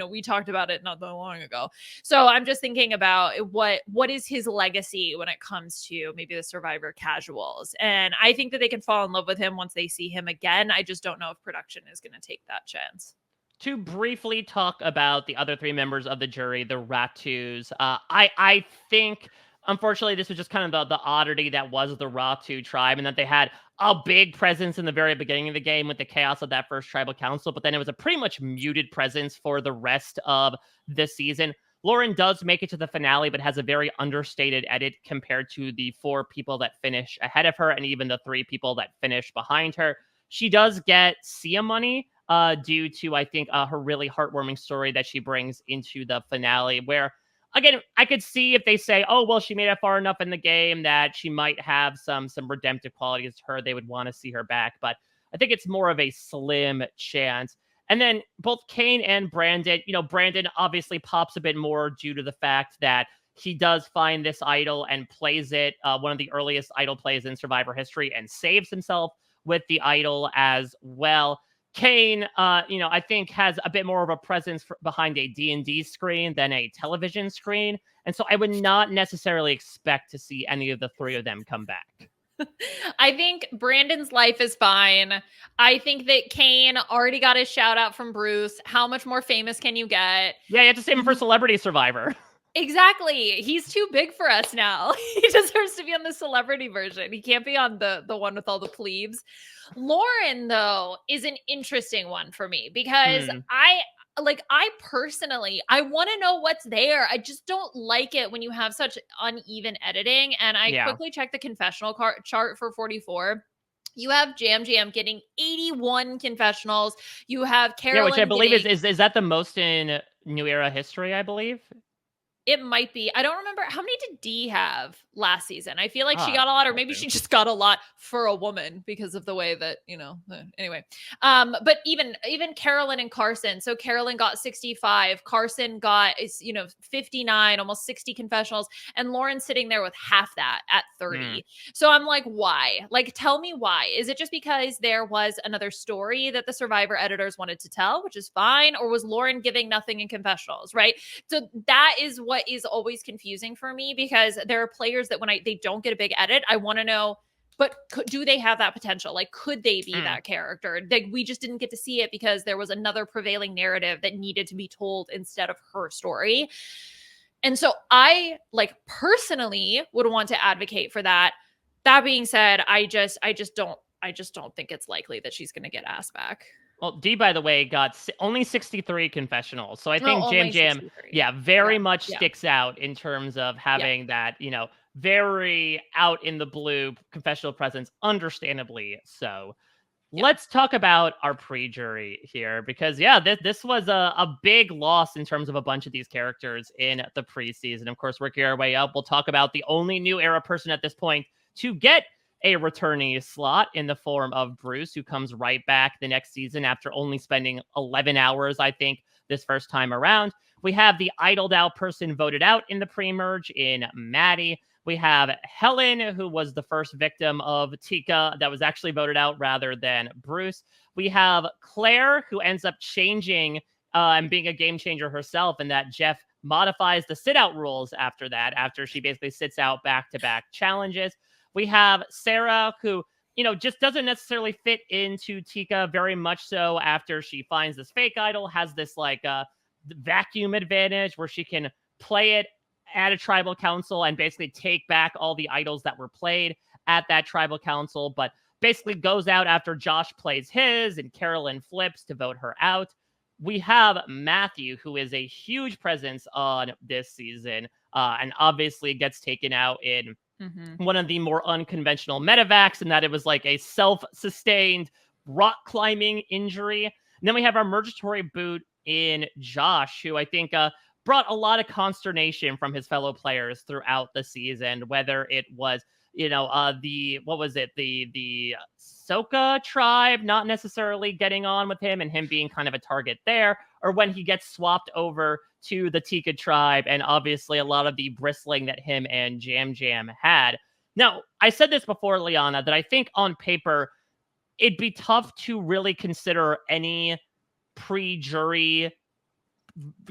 B: we talked about it not that long ago. So I'm just thinking about what is his legacy when it comes to maybe the Survivor casuals. And I think that they can fall in love with him once they see him again. I just don't know if production is going to take that chance.
A: To briefly talk about the other three members of the jury, the Ratus, I think, unfortunately, this was just kind of the oddity that was the Ratu tribe, and that they had a big presence in the very beginning of the game with the chaos of that first tribal council, but then it was a pretty much muted presence for the rest of the season. Lauren does make it to the finale, but has a very understated edit compared to the 4 people that finish ahead of her, and even the 3 people that finish behind her. She does get Sia money, due to, I think, her really heartwarming story that she brings into the finale, where, again, I could see if they say, oh, well, she made it far enough in the game that she might have some redemptive qualities to her. They would want to see her back, but I think it's more of a slim chance. And then both Kane and Brandon, Brandon obviously pops a bit more due to the fact that he does find this idol and plays it, one of the earliest idol plays in Survivor history, and saves himself with the idol as well. Kane, I think has a bit more of a presence behind a D&D screen than a television screen. And so I would not necessarily expect to see any of the 3 of them come back.
B: I think Brandon's life is fine. I think that Kane already got his shout out from Bruce. How much more famous can you get?
A: Yeah, you have to save him for Celebrity Survivor.
B: Exactly. He's too big for us now. He deserves to be on the celebrity version. He can't be on the one with all the plebes. Lauren, though, is an interesting one for me because I personally, I want to know what's there. I just don't like it when you have such uneven editing. And I quickly checked the confessional chart for 44. You have Jam Jam getting 81 confessionals. You have Carolyn,
A: which I believe is that the most in New Era history, I believe?
B: It might be. I don't remember. How many did Dee have last season? I feel like she got a lot, or maybe she just got a lot for a woman because of the way that, anyway. But even Carolyn and Carson. So Carolyn got 65. Carson got, 59, almost 60 confessionals. And Lauren's sitting there with half that at 30. So I'm like, why? Like, tell me why. Is it just because there was another story that the Survivor editors wanted to tell, which is fine? Or was Lauren giving nothing in confessionals, right? So that is what is always confusing for me, because there are players that when they don't get a big edit, I want to know, but do they have that potential? Like, could they be that character? Like, we just didn't get to see it because there was another prevailing narrative that needed to be told instead of her story. And so I personally would want to advocate for that. That being said, I just don't think it's likely that she's going to get asked back.
A: Well, Dee, by the way, got only 63 confessionals. So I think Jam Jam, very much sticks out in terms of having that, very out in the blue confessional presence, understandably so. Let's talk about our pre-jury here, because, this was a big loss in terms of a bunch of these characters in the preseason. Of course, working our way up, we'll talk about the only new era person at this point to get a returnee slot in the form of Bruce, who comes right back the next season after only spending 11 hours, I think, this first time around. We have the idled out person voted out in the pre-merge in Maddie. We have Helen, who was the first victim of Tika that was actually voted out rather than Bruce. We have Claire, who ends up changing and being a game changer herself, and that Jeff modifies the sit-out rules after that, after she basically sits out back-to-back challenges. We have Sarah, who, just doesn't necessarily fit into Tika very much so after she finds this fake idol, has this vacuum advantage where she can play it at a tribal council and basically take back all the idols that were played at that tribal council, but basically goes out after Josh plays his and Carolyn flips to vote her out. We have Matthew, who is a huge presence on this season, and obviously gets taken out in one of the more unconventional medevacs, and that it was like a self-sustained rock climbing injury. And then we have our mergatory boot in Josh, who I think brought a lot of consternation from his fellow players throughout the season, whether it was what was it? The Soka tribe not necessarily getting on with him and him being kind of a target there, or when he gets swapped over to the Tika tribe and obviously a lot of the bristling that him and Jam Jam had. Now, I said this before, Liana, that I think on paper it'd be tough to really consider any pre-jury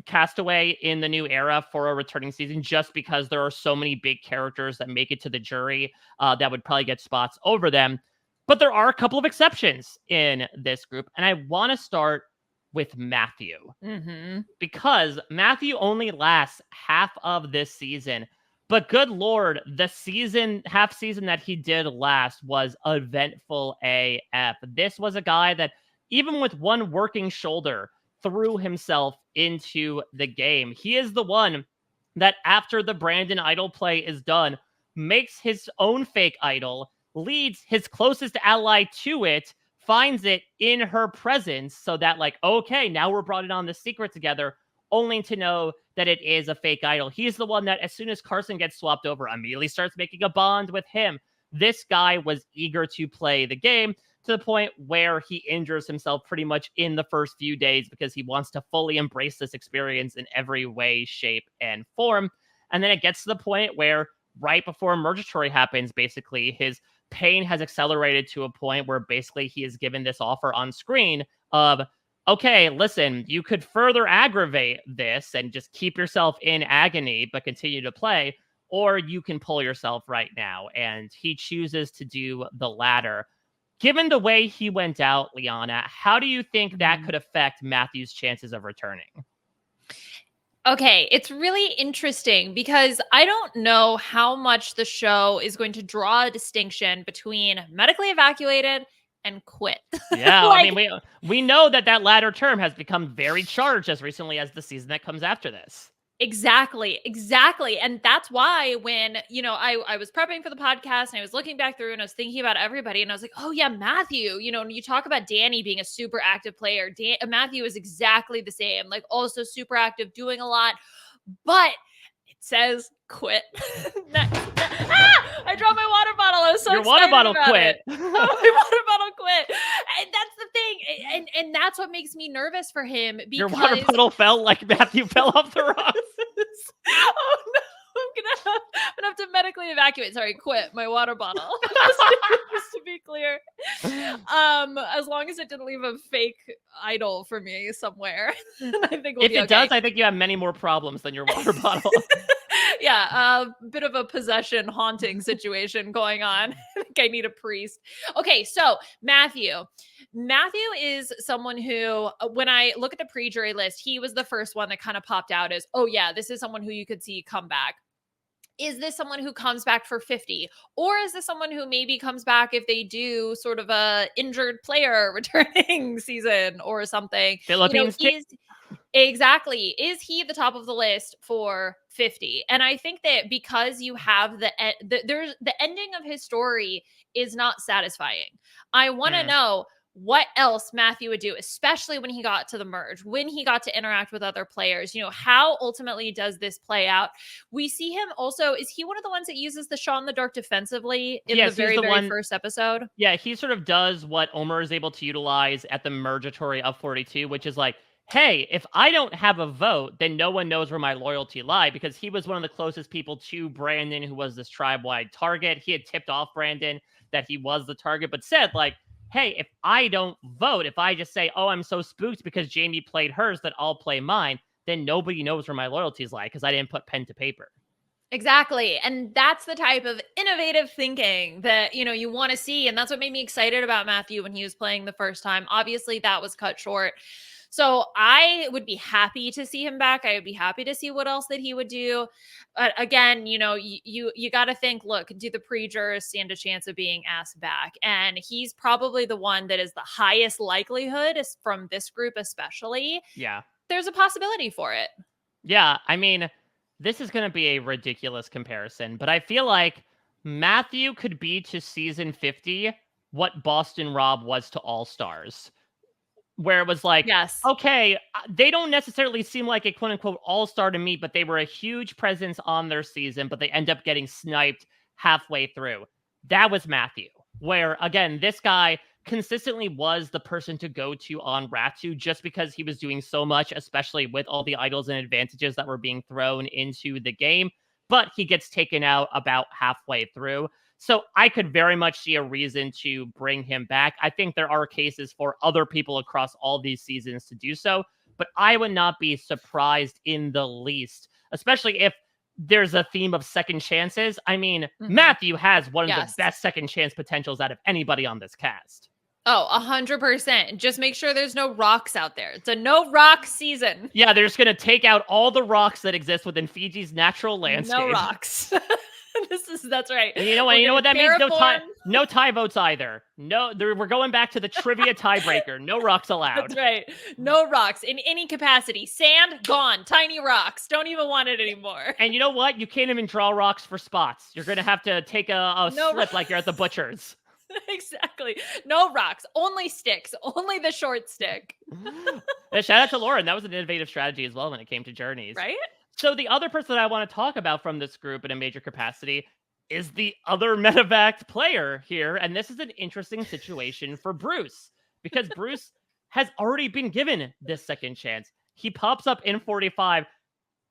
A: castaway in the new era for a returning season, just because there are so many big characters that make it to the jury that would probably get spots over them. But there are a couple of exceptions in this group, and I want to start with Matthew, because Matthew only lasts half of this season. But good Lord, the half season that he did last was eventful AF. This was a guy that, even with one working shoulder, threw himself into the game. He is the one that, after the Brandon idol play is done, makes his own fake idol, leads his closest ally to it, finds it in her presence, so that, like, okay, now we're brought in on the secret together, only to know that it is a fake idol. He's the one that, as soon as Carson gets swapped over, immediately starts making a bond with him. This guy was eager to play the game, to the point where he injures himself pretty much in the first few days because he wants to fully embrace this experience in every way, shape, and form. And then it gets to the point where, right before Emergatory happens, basically, his pain has accelerated to a point where basically he is given this offer on screen of, okay, listen, you could further aggravate this and just keep yourself in agony, but continue to play, or you can pull yourself right now. And he chooses to do the latter. Given the way he went out, Liana, how do you think that could affect Matthew's chances of returning?
B: Okay, it's really interesting because I don't know how much the show is going to draw a distinction between medically evacuated and quit.
A: Yeah, I mean, we know that latter term has become very charged as recently as the season that comes after this.
B: Exactly. And that's why when, I was prepping for the podcast and I was looking back through and I was thinking about everybody and I was like, oh yeah, Matthew, and you talk about Danny being a super active player. Matthew is exactly the same, like also super active, doing a lot, but it says quit. I dropped my water bottle. I was so
A: Your
B: excited
A: water bottle
B: about
A: quit.
B: My water bottle quit. And that's the thing. And that's what makes me nervous for him. Because
A: your water bottle fell like Matthew fell off the rocks.
B: Oh no. I'm gonna have to medically evacuate. Sorry, quit my water bottle. just to be clear. As long as it didn't leave a fake idol for me somewhere, I think we'll
A: if
B: be
A: it
B: okay.
A: does, I think you have many more problems than your water bottle.
B: Yeah, a bit of a possession haunting situation going on. I think I need a priest. Okay, so Matthew is someone who, when I look at the pre-jury list, he was the first one that kind of popped out as, oh yeah, this is someone who you could see come back. Is this someone who comes back for 50? Or is this someone who maybe comes back if they do sort of a injured player returning season or something?
A: Philippines
B: Exactly. Is he the top of the list for 50? And I think that because you have the ending of his story is not satisfying. I want to know what else Matthew would do, especially when he got to the merge, when he got to interact with other players. How ultimately does this play out? We see him also, is he one of the ones that uses the shot in the dark defensively in the very first episode?
A: Yeah, he sort of does what Omer is able to utilize at the Mergatory of 42, which is like, hey, if I don't have a vote, then no one knows where my loyalty lie, because he was one of the closest people to Brandon, who was this tribe-wide target. He had tipped off Brandon that he was the target, but said, like, hey, if I don't vote, if I just say, oh, I'm so spooked because Jamie played hers that I'll play mine, then nobody knows where my loyalties lie because I didn't put pen to paper.
B: Exactly. And that's the type of innovative thinking that, you want to see. And that's what made me excited about Matthew when he was playing the first time. Obviously, that was cut short. So I would be happy to see him back. I would be happy to see what else that he would do. But again, you got to think, look, do the pre-jurors stand a chance of being asked back? And he's probably the one that is the highest likelihood from this group, especially.
A: Yeah.
B: There's a possibility for it.
A: Yeah. I mean, this is going to be a ridiculous comparison, but I feel like Matthew could be to season 50 what Boston Rob was to All Stars. Where it was like,
B: yes,
A: okay, they don't necessarily seem like a quote-unquote all-star to me, but they were a huge presence on their season, but they end up getting sniped halfway through. That was Matthew, where, again, this guy consistently was the person to go to on Ratu just because he was doing so much, especially with all the idols and advantages that were being thrown into the game. But he gets taken out about halfway through. So I could very much see a reason to bring him back. I think there are cases for other people across all these seasons to do so, but I would not be surprised in the least, especially if there's a theme of second chances. I mean, Matthew has one of the best second chance potentials out of anybody on this cast.
B: Oh, 100%. Just make sure there's no rocks out there. It's a no rock season.
A: Yeah, they're just going to take out all the rocks that exist within Fiji's natural landscape.
B: No rocks. That's right.
A: And you know what that means? No tie votes either. No, we're going back to the trivia tiebreaker. No rocks allowed.
B: That's right. No rocks in any capacity. Sand, gone. Tiny rocks. Don't even want it anymore.
A: And you know what? You can't even draw rocks for spots. You're going to have to take a slip like you're at the butcher's.
B: Exactly. No rocks. Only sticks. Only the short stick.
A: Shout out to Lauren. That was an innovative strategy as well when it came to journeys.
B: Right?
A: So the other person that I want to talk about from this group in a major capacity is the other medevac player here. And this is an interesting situation for Bruce, because Bruce has already been given this second chance. He pops up in 45.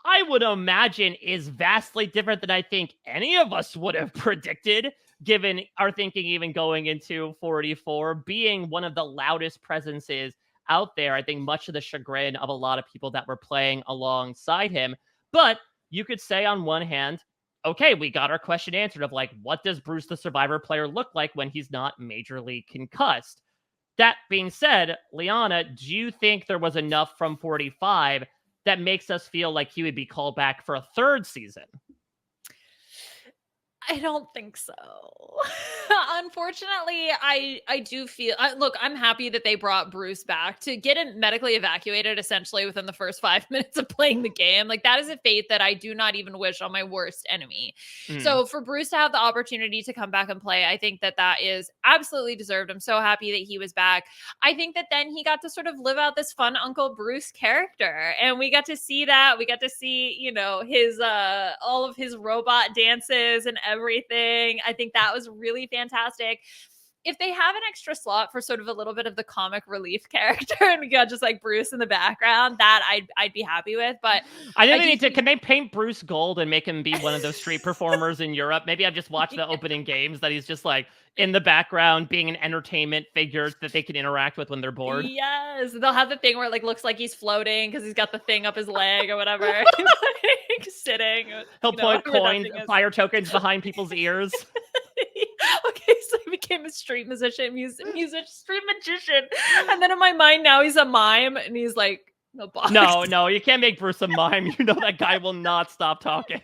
A: I would imagine is vastly different than I think any of us would have predicted, given our thinking even going into 44, being one of the loudest presences out there. I think much to the chagrin of a lot of people that were playing alongside him. But you could say on one hand, okay, we got our question answered of like, what does Bruce the Survivor player look like when he's not majorly concussed? That being said, Liana, do you think there was enough from 45 that makes us feel like he would be called back for a third season?
B: I don't think so. Unfortunately, I do feel... look, I'm happy that they brought Bruce back to get him medically evacuated essentially within the first 5 minutes of playing the game. Like, that is a fate that I do not even wish on my worst enemy. So for Bruce to have the opportunity to come back and play, I think that that is absolutely deserved. I'm so happy that he was back. I think that then he got to sort of live out this fun Uncle Bruce character. And we got to see that. We got to see, you know, his all of his robot dances and everything. I think that was really fantastic. If they have an extra slot for sort of a little bit of the comic relief character and we got just like Bruce in the background, that I'd be happy with. But
A: I think they need to, can they paint Bruce gold and make him be one of those street performers in Europe? Maybe I've just watched the opening games that he's just like in the background being an entertainment figure that they can interact with when they're bored.
B: Yes, they'll have the thing where it like looks like he's floting because he's got the thing up his leg or whatever. Like, sitting.
A: He'll put coins, fire tokens behind people's ears.
B: Okay, so he became a street musician, street magician. And then in my mind now he's a mime and he's like a box.
A: No, you can't make Bruce a mime. You know that guy will not stop talking.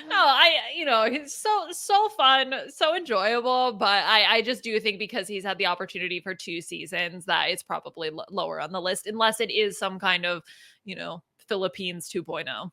B: No, he's so fun, so enjoyable, but I just do think because he's had the opportunity for 2 seasons that it's probably lower on the list, unless it is some kind of, Philippines 2.0.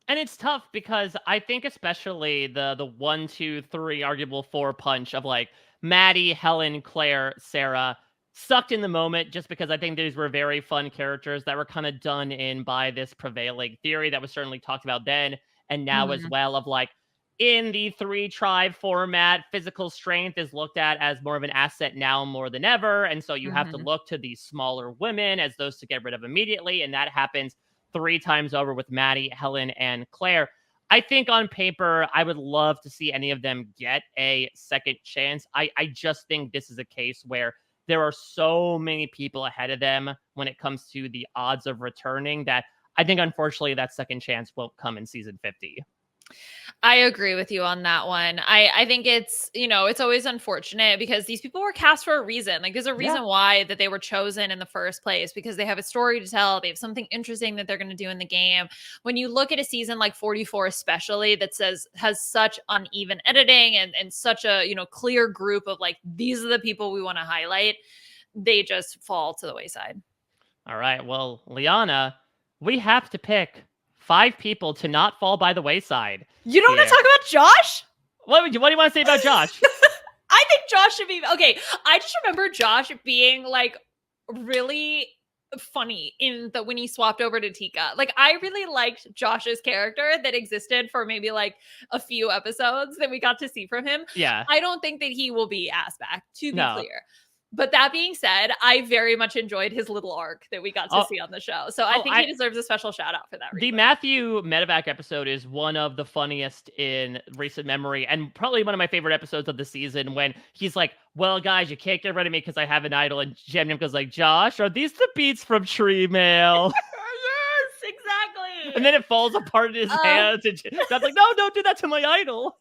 A: And it's tough because I think especially the 1, 2, 3, arguable 4 punch of like Maddie, Helen, Claire, Sarah sucked in the moment just because I think these were very fun characters that were kind of done in by this prevailing theory that was certainly talked about then and now as well, of like in the 3 tribe format, physical strength is looked at as more of an asset now more than ever. And so you have to look to these smaller women as those to get rid of immediately. And that happens 3 times over with Maddie, Helen, and Claire. I think on paper, I would love to see any of them get a second chance. I just think this is a case where there are so many people ahead of them when it comes to the odds of returning that I think, unfortunately, that second chance won't come in season 50.
B: I agree with you on that one. I think it's, it's always unfortunate because these people were cast for a reason. Like, there's a reason why that they were chosen in the first place, because they have a story to tell. They have something interesting that they're going to do in the game. When you look at a season like 44, especially, that has such uneven editing and such a, clear group of like, these are the people we want to highlight, they just fall to the wayside. All
A: right. Well, Liana, we have to pick 5 people to not fall by the wayside.
B: You don't want to talk about Josh?
A: What do you want to say about Josh?
B: I think Josh should be... Okay, I just remember Josh being, like, really funny in the when he swapped over to Tika. Like, I really liked Josh's character that existed for maybe like a few episodes that we got to see from him.
A: Yeah.
B: I don't think that he will be asked back, to be
A: No.
B: clear. But that being said, I very much enjoyed his little arc that we got to see on the show. So I think he deserves a special shout out for that reason.
A: The Matthew Medevac episode is one of the funniest in recent memory, and probably one of my favorite episodes of the season, when he's like, well, guys, you can't get rid of me because I have an idol. And Jam Jam goes like, Josh, are these the beats from Tree Mail?
B: Yes, exactly.
A: And then it falls apart in his hands. And John's like, no, don't do that to my idol.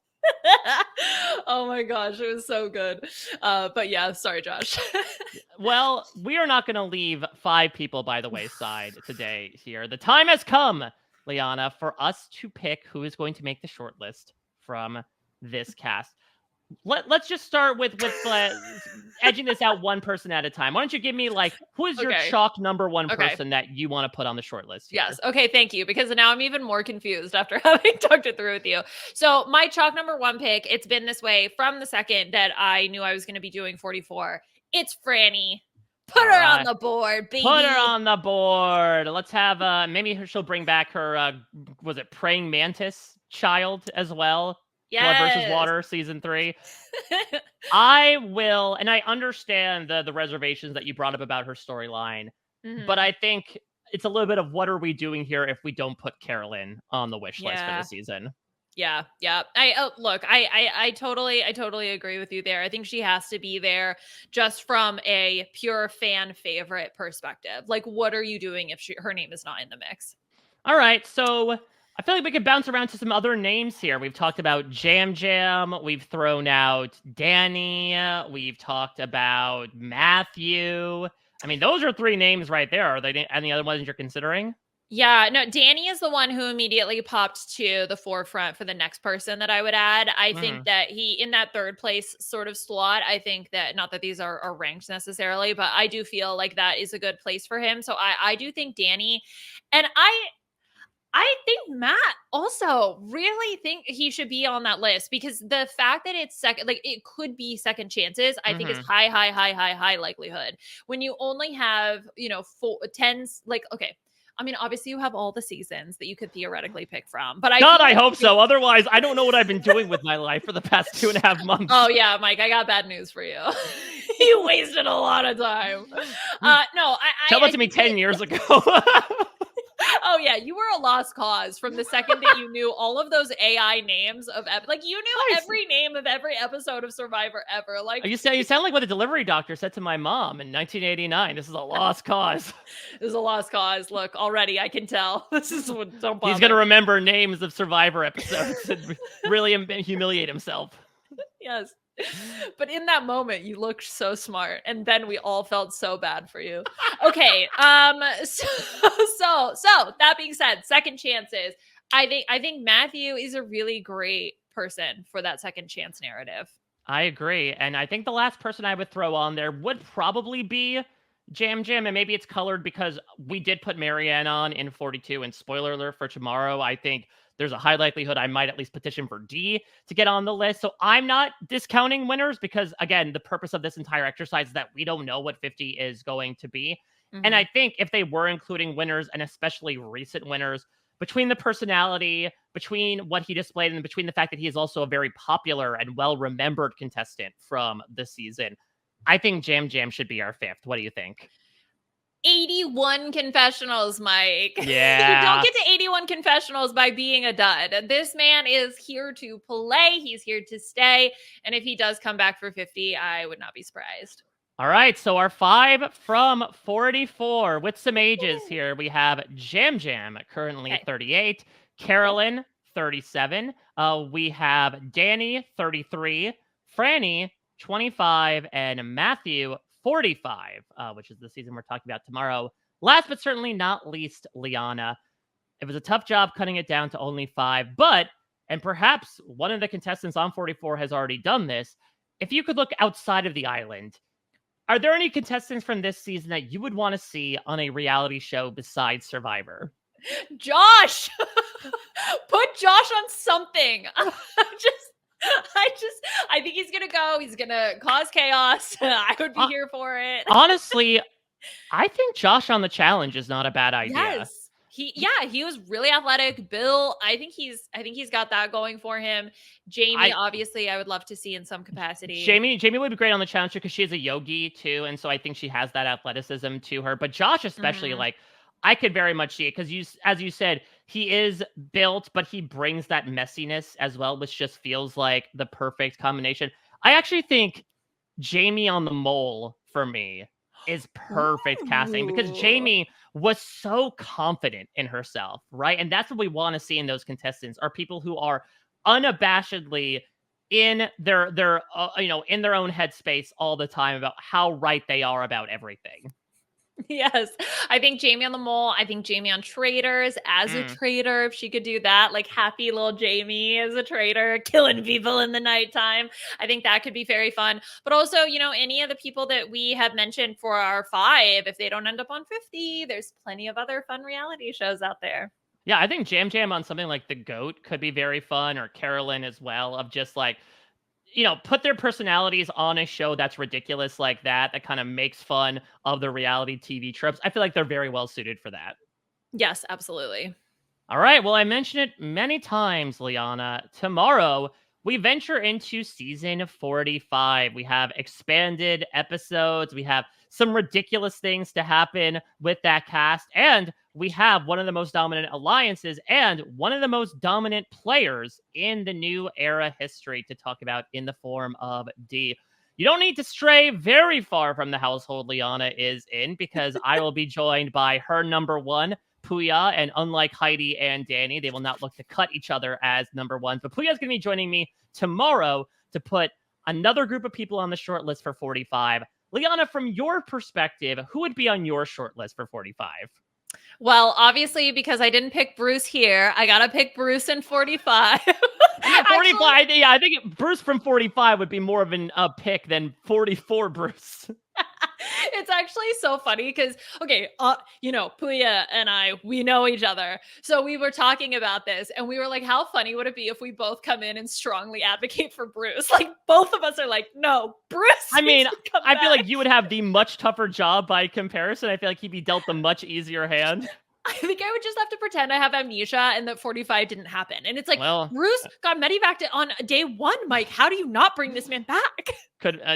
B: Oh my gosh, it was so good. But yeah, sorry, Josh.
A: Well, we are not going to leave 5 people by the wayside today here. The time has come, Liana, for us to pick who is going to make the shortlist from this cast. Let's just start with edging this out one person at a time. Why don't you give me like, who is your chalk number 1 person that you want to put on the short list here?
B: Yes. Okay. Thank you. Because now I'm even more confused after having talked it through with you. So my chalk number 1 pick, it's been this way from the second that I knew I was going to be doing 44. It's Franny. Put her on the board, baby.
A: Put her on the board. Let's have, maybe she'll bring back her, was it Praying Mantis child as well?
B: Yes.
A: Blood versus Water season 3. I will, and I understand the reservations that you brought up about her storyline, but I think it's a little bit of what are we doing here if we don't put Carolyn on the wish list for the season.
B: Yeah. I totally agree with you there. I think she has to be there just from a pure fan favorite perspective. Like, what are you doing if her name is not in the mix?
A: All right, so I feel like we could bounce around to some other names here. We've talked about Jam Jam. We've thrown out Danny. We've talked about Matthew. I mean, those are 3 names right there. Are there any other ones you're considering?
B: Yeah, no, Danny is the one who immediately popped to the forefront for the next person that I would add. I think that he, in that 3rd place sort of slot, I think that, not that these are ranked necessarily, but I do feel like that is a good place for him. So I do think Danny, and I think Matt also really think he should be on that list, because the fact that it's second, like it could be second chances, I think is high likelihood. When you only have, 10s, like, okay. I mean, obviously you have all the seasons that you could theoretically pick from, but
A: I hope so. Otherwise, I don't know what I've been doing with my life for the past 2.5 months.
B: Oh yeah, Mike, I got bad news for you. You wasted a lot of time.
A: Tell that to me 10 years ago.
B: Oh yeah, you were a lost cause from the second that you knew all of those AI names of like you knew every name of every episode of Survivor ever. Like
A: you sound like what a delivery doctor said to my mom in 1989. This is a lost cause.
B: This is a lost cause. Look, already I can tell. This is what don't bother.
A: He's gonna remember names of Survivor episodes and really humiliate himself.
B: Yes. But in that moment, you looked so smart, and then we all felt so bad for you. Okay, so that being said, second chances. I think Matthew is a really great person for that second chance narrative.
A: I agree, and I think the last person I would throw on there would probably be Jam Jam, and maybe it's colored because we did put Marianne on in 42, and spoiler alert for tomorrow, I think there's a high likelihood I might at least petition for D to get on the list. So I'm not discounting winners because, again, the purpose of this entire exercise is that we don't know what 50 is going to be. And I think if they were including winners, and especially recent winners, between the personality, between what he displayed, and between the fact that he is also a very popular and well-remembered contestant from the season, I think Jam Jam should be our 5th. What do you think?
B: 81 confessionals, Mike.
A: Yeah.
B: You don't get to 81 confessionals by being a dud. This man is here to play. He's here to stay. And if he does come back for 50, I would not be surprised.
A: All right. So our 5 from 44 with some ages here. We have Jam Jam, currently 38. Carolyn, 37. We have Danny, 33. Franny, 25. And Matthew, 45, which is the season we're talking about tomorrow. Last but certainly not least, Liana. It was a tough job cutting it down to only 5, but, and perhaps one of the contestants on 44 has already done this, if you could look outside of the island, are there any contestants from this season that you would want to see on a reality show besides Survivor?
B: Josh! Put Josh on something. I think he's gonna go. He's gonna cause chaos. I would be here for it.
A: Honestly, I think Josh on the challenge is not a bad idea.
B: Yes. He was really athletic. Bill, I think he's got that going for him. Jamie,
A: I
B: obviously, I would love to see in some capacity.
A: Jamie would be great on the challenge because she is a yogi too, and so I think she has that athleticism to her. But Josh, especially,
B: Mhm.
A: like I could very much see it because as you said, he is built, but he brings that messiness as well, which just feels like the perfect combination. I actually think Jamie on the mole for me is perfect casting because
B: Ooh.
A: Jamie was so confident in herself, right? And that's what we want to see in those contestants are people who are unabashedly in their in their own headspace all the time about how right they are about everything.
B: Yes. I think Jamie on the Mole. I think Jamie on Traitors as a
A: Mm.
B: traitor, if she could do that, like happy little Jamie as a traitor, killing people in the nighttime. I think that could be very fun. But also, any of the people that we have mentioned for our 5, if they don't end up on 50, there's plenty of other fun reality shows out there.
A: Yeah, I think Jam Jam on something like The Goat could be very fun, or Carolyn as well, of just like put their personalities on a show that's ridiculous like that kind of makes fun of the reality TV tropes. I feel like they're very well suited for that.
B: Yes, absolutely.
A: All right. Well, I mentioned it many times, Liana. Tomorrow, we venture into season 45. We have expanded episodes. We have some ridiculous things to happen with that cast. And we have one of the most dominant alliances and one of the most dominant players in the new era history to talk about in the form of D. You don't need to stray very far from the household Liana is in because I will be joined by her number one, Puya, and unlike Heidi and Danny, they will not look to cut each other as number ones. But Puya is going to be joining me tomorrow to put another group of people on the short list for 45. Liana, from your perspective, who would be on your short list for 45?
B: Well, obviously, because I didn't pick Bruce here, I got to pick Bruce in 45.
A: I mean,
B: Actually,
A: 45, yeah, I think Bruce from 45 would be more of a pick than 44 Bruce.
B: it's actually so funny because Puya and we know each other, so we were talking about this and we were like, how funny would it be if we both come in and strongly advocate for Bruce? Like, both of us are like, no, Bruce
A: I
B: needs
A: mean,
B: to come
A: I feel
B: back.
A: like you would have the much tougher job by comparison. I feel like he'd be dealt the much easier hand.
B: I think I would just have to pretend I have amnesia and that 45 didn't happen. And it's like,
A: Well,
B: Bruce got medevaced on day 1, Mike. How do you not bring this man back?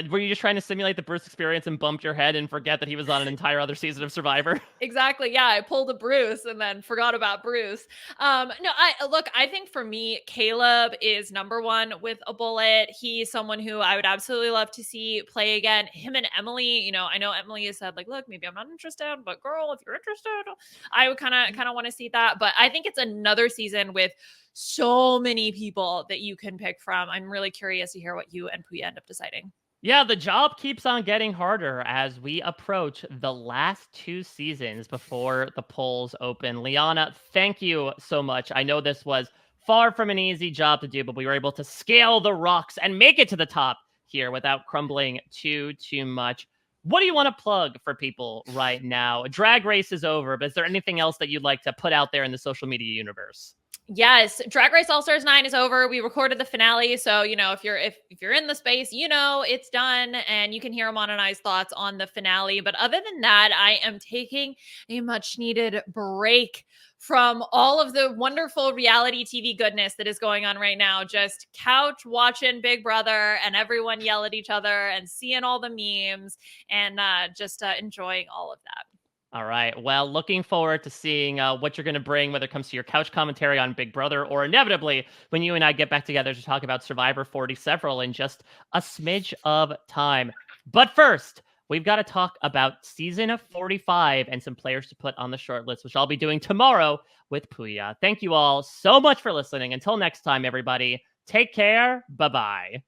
A: were you just trying to simulate the Bruce experience and bumped your head and forget that he was on an entire other season of Survivor?
B: Exactly. Yeah, I pulled a Bruce and then forgot about Bruce. No, I think for me, Caleb is number 1 with a bullet. He's someone who I would absolutely love to see play again. Him and Emily, I know Emily has said like, look, maybe I'm not interested, but girl, if you're interested, I would kind of want to see that. But I think it's another season with so many people that you can pick from. I'm really curious to hear what you and Puya end up deciding.
A: Yeah, the job keeps on getting harder as we approach the last 2 seasons before the polls open. Liana, thank you so much. I know this was far from an easy job to do, but we were able to scale the rocks and make it to the top here without crumbling too much. What do you want to plug for people right now? Drag Race is over, but is there anything else that you'd like to put out there in the social media universe?
B: Yes, Drag Race All Stars 9 is over. We recorded the finale, so if you're in the space, it's done, and you can hear Amon and I's thoughts on the finale. But other than that, I am taking a much needed break from all of the wonderful reality TV goodness that is going on right now. Just couch watching Big Brother and everyone yell at each other and seeing all the memes and just enjoying all of that.
A: All right. Well, looking forward to seeing what you're going to bring, whether it comes to your couch commentary on Big Brother or inevitably when you and I get back together to talk about Survivor 40 several in just a smidge of time. But first, we've got to talk about season 45 and some players to put on the short list, which I'll be doing tomorrow with Puya. Thank you all so much for listening. Until next time, everybody, take care. Bye-bye.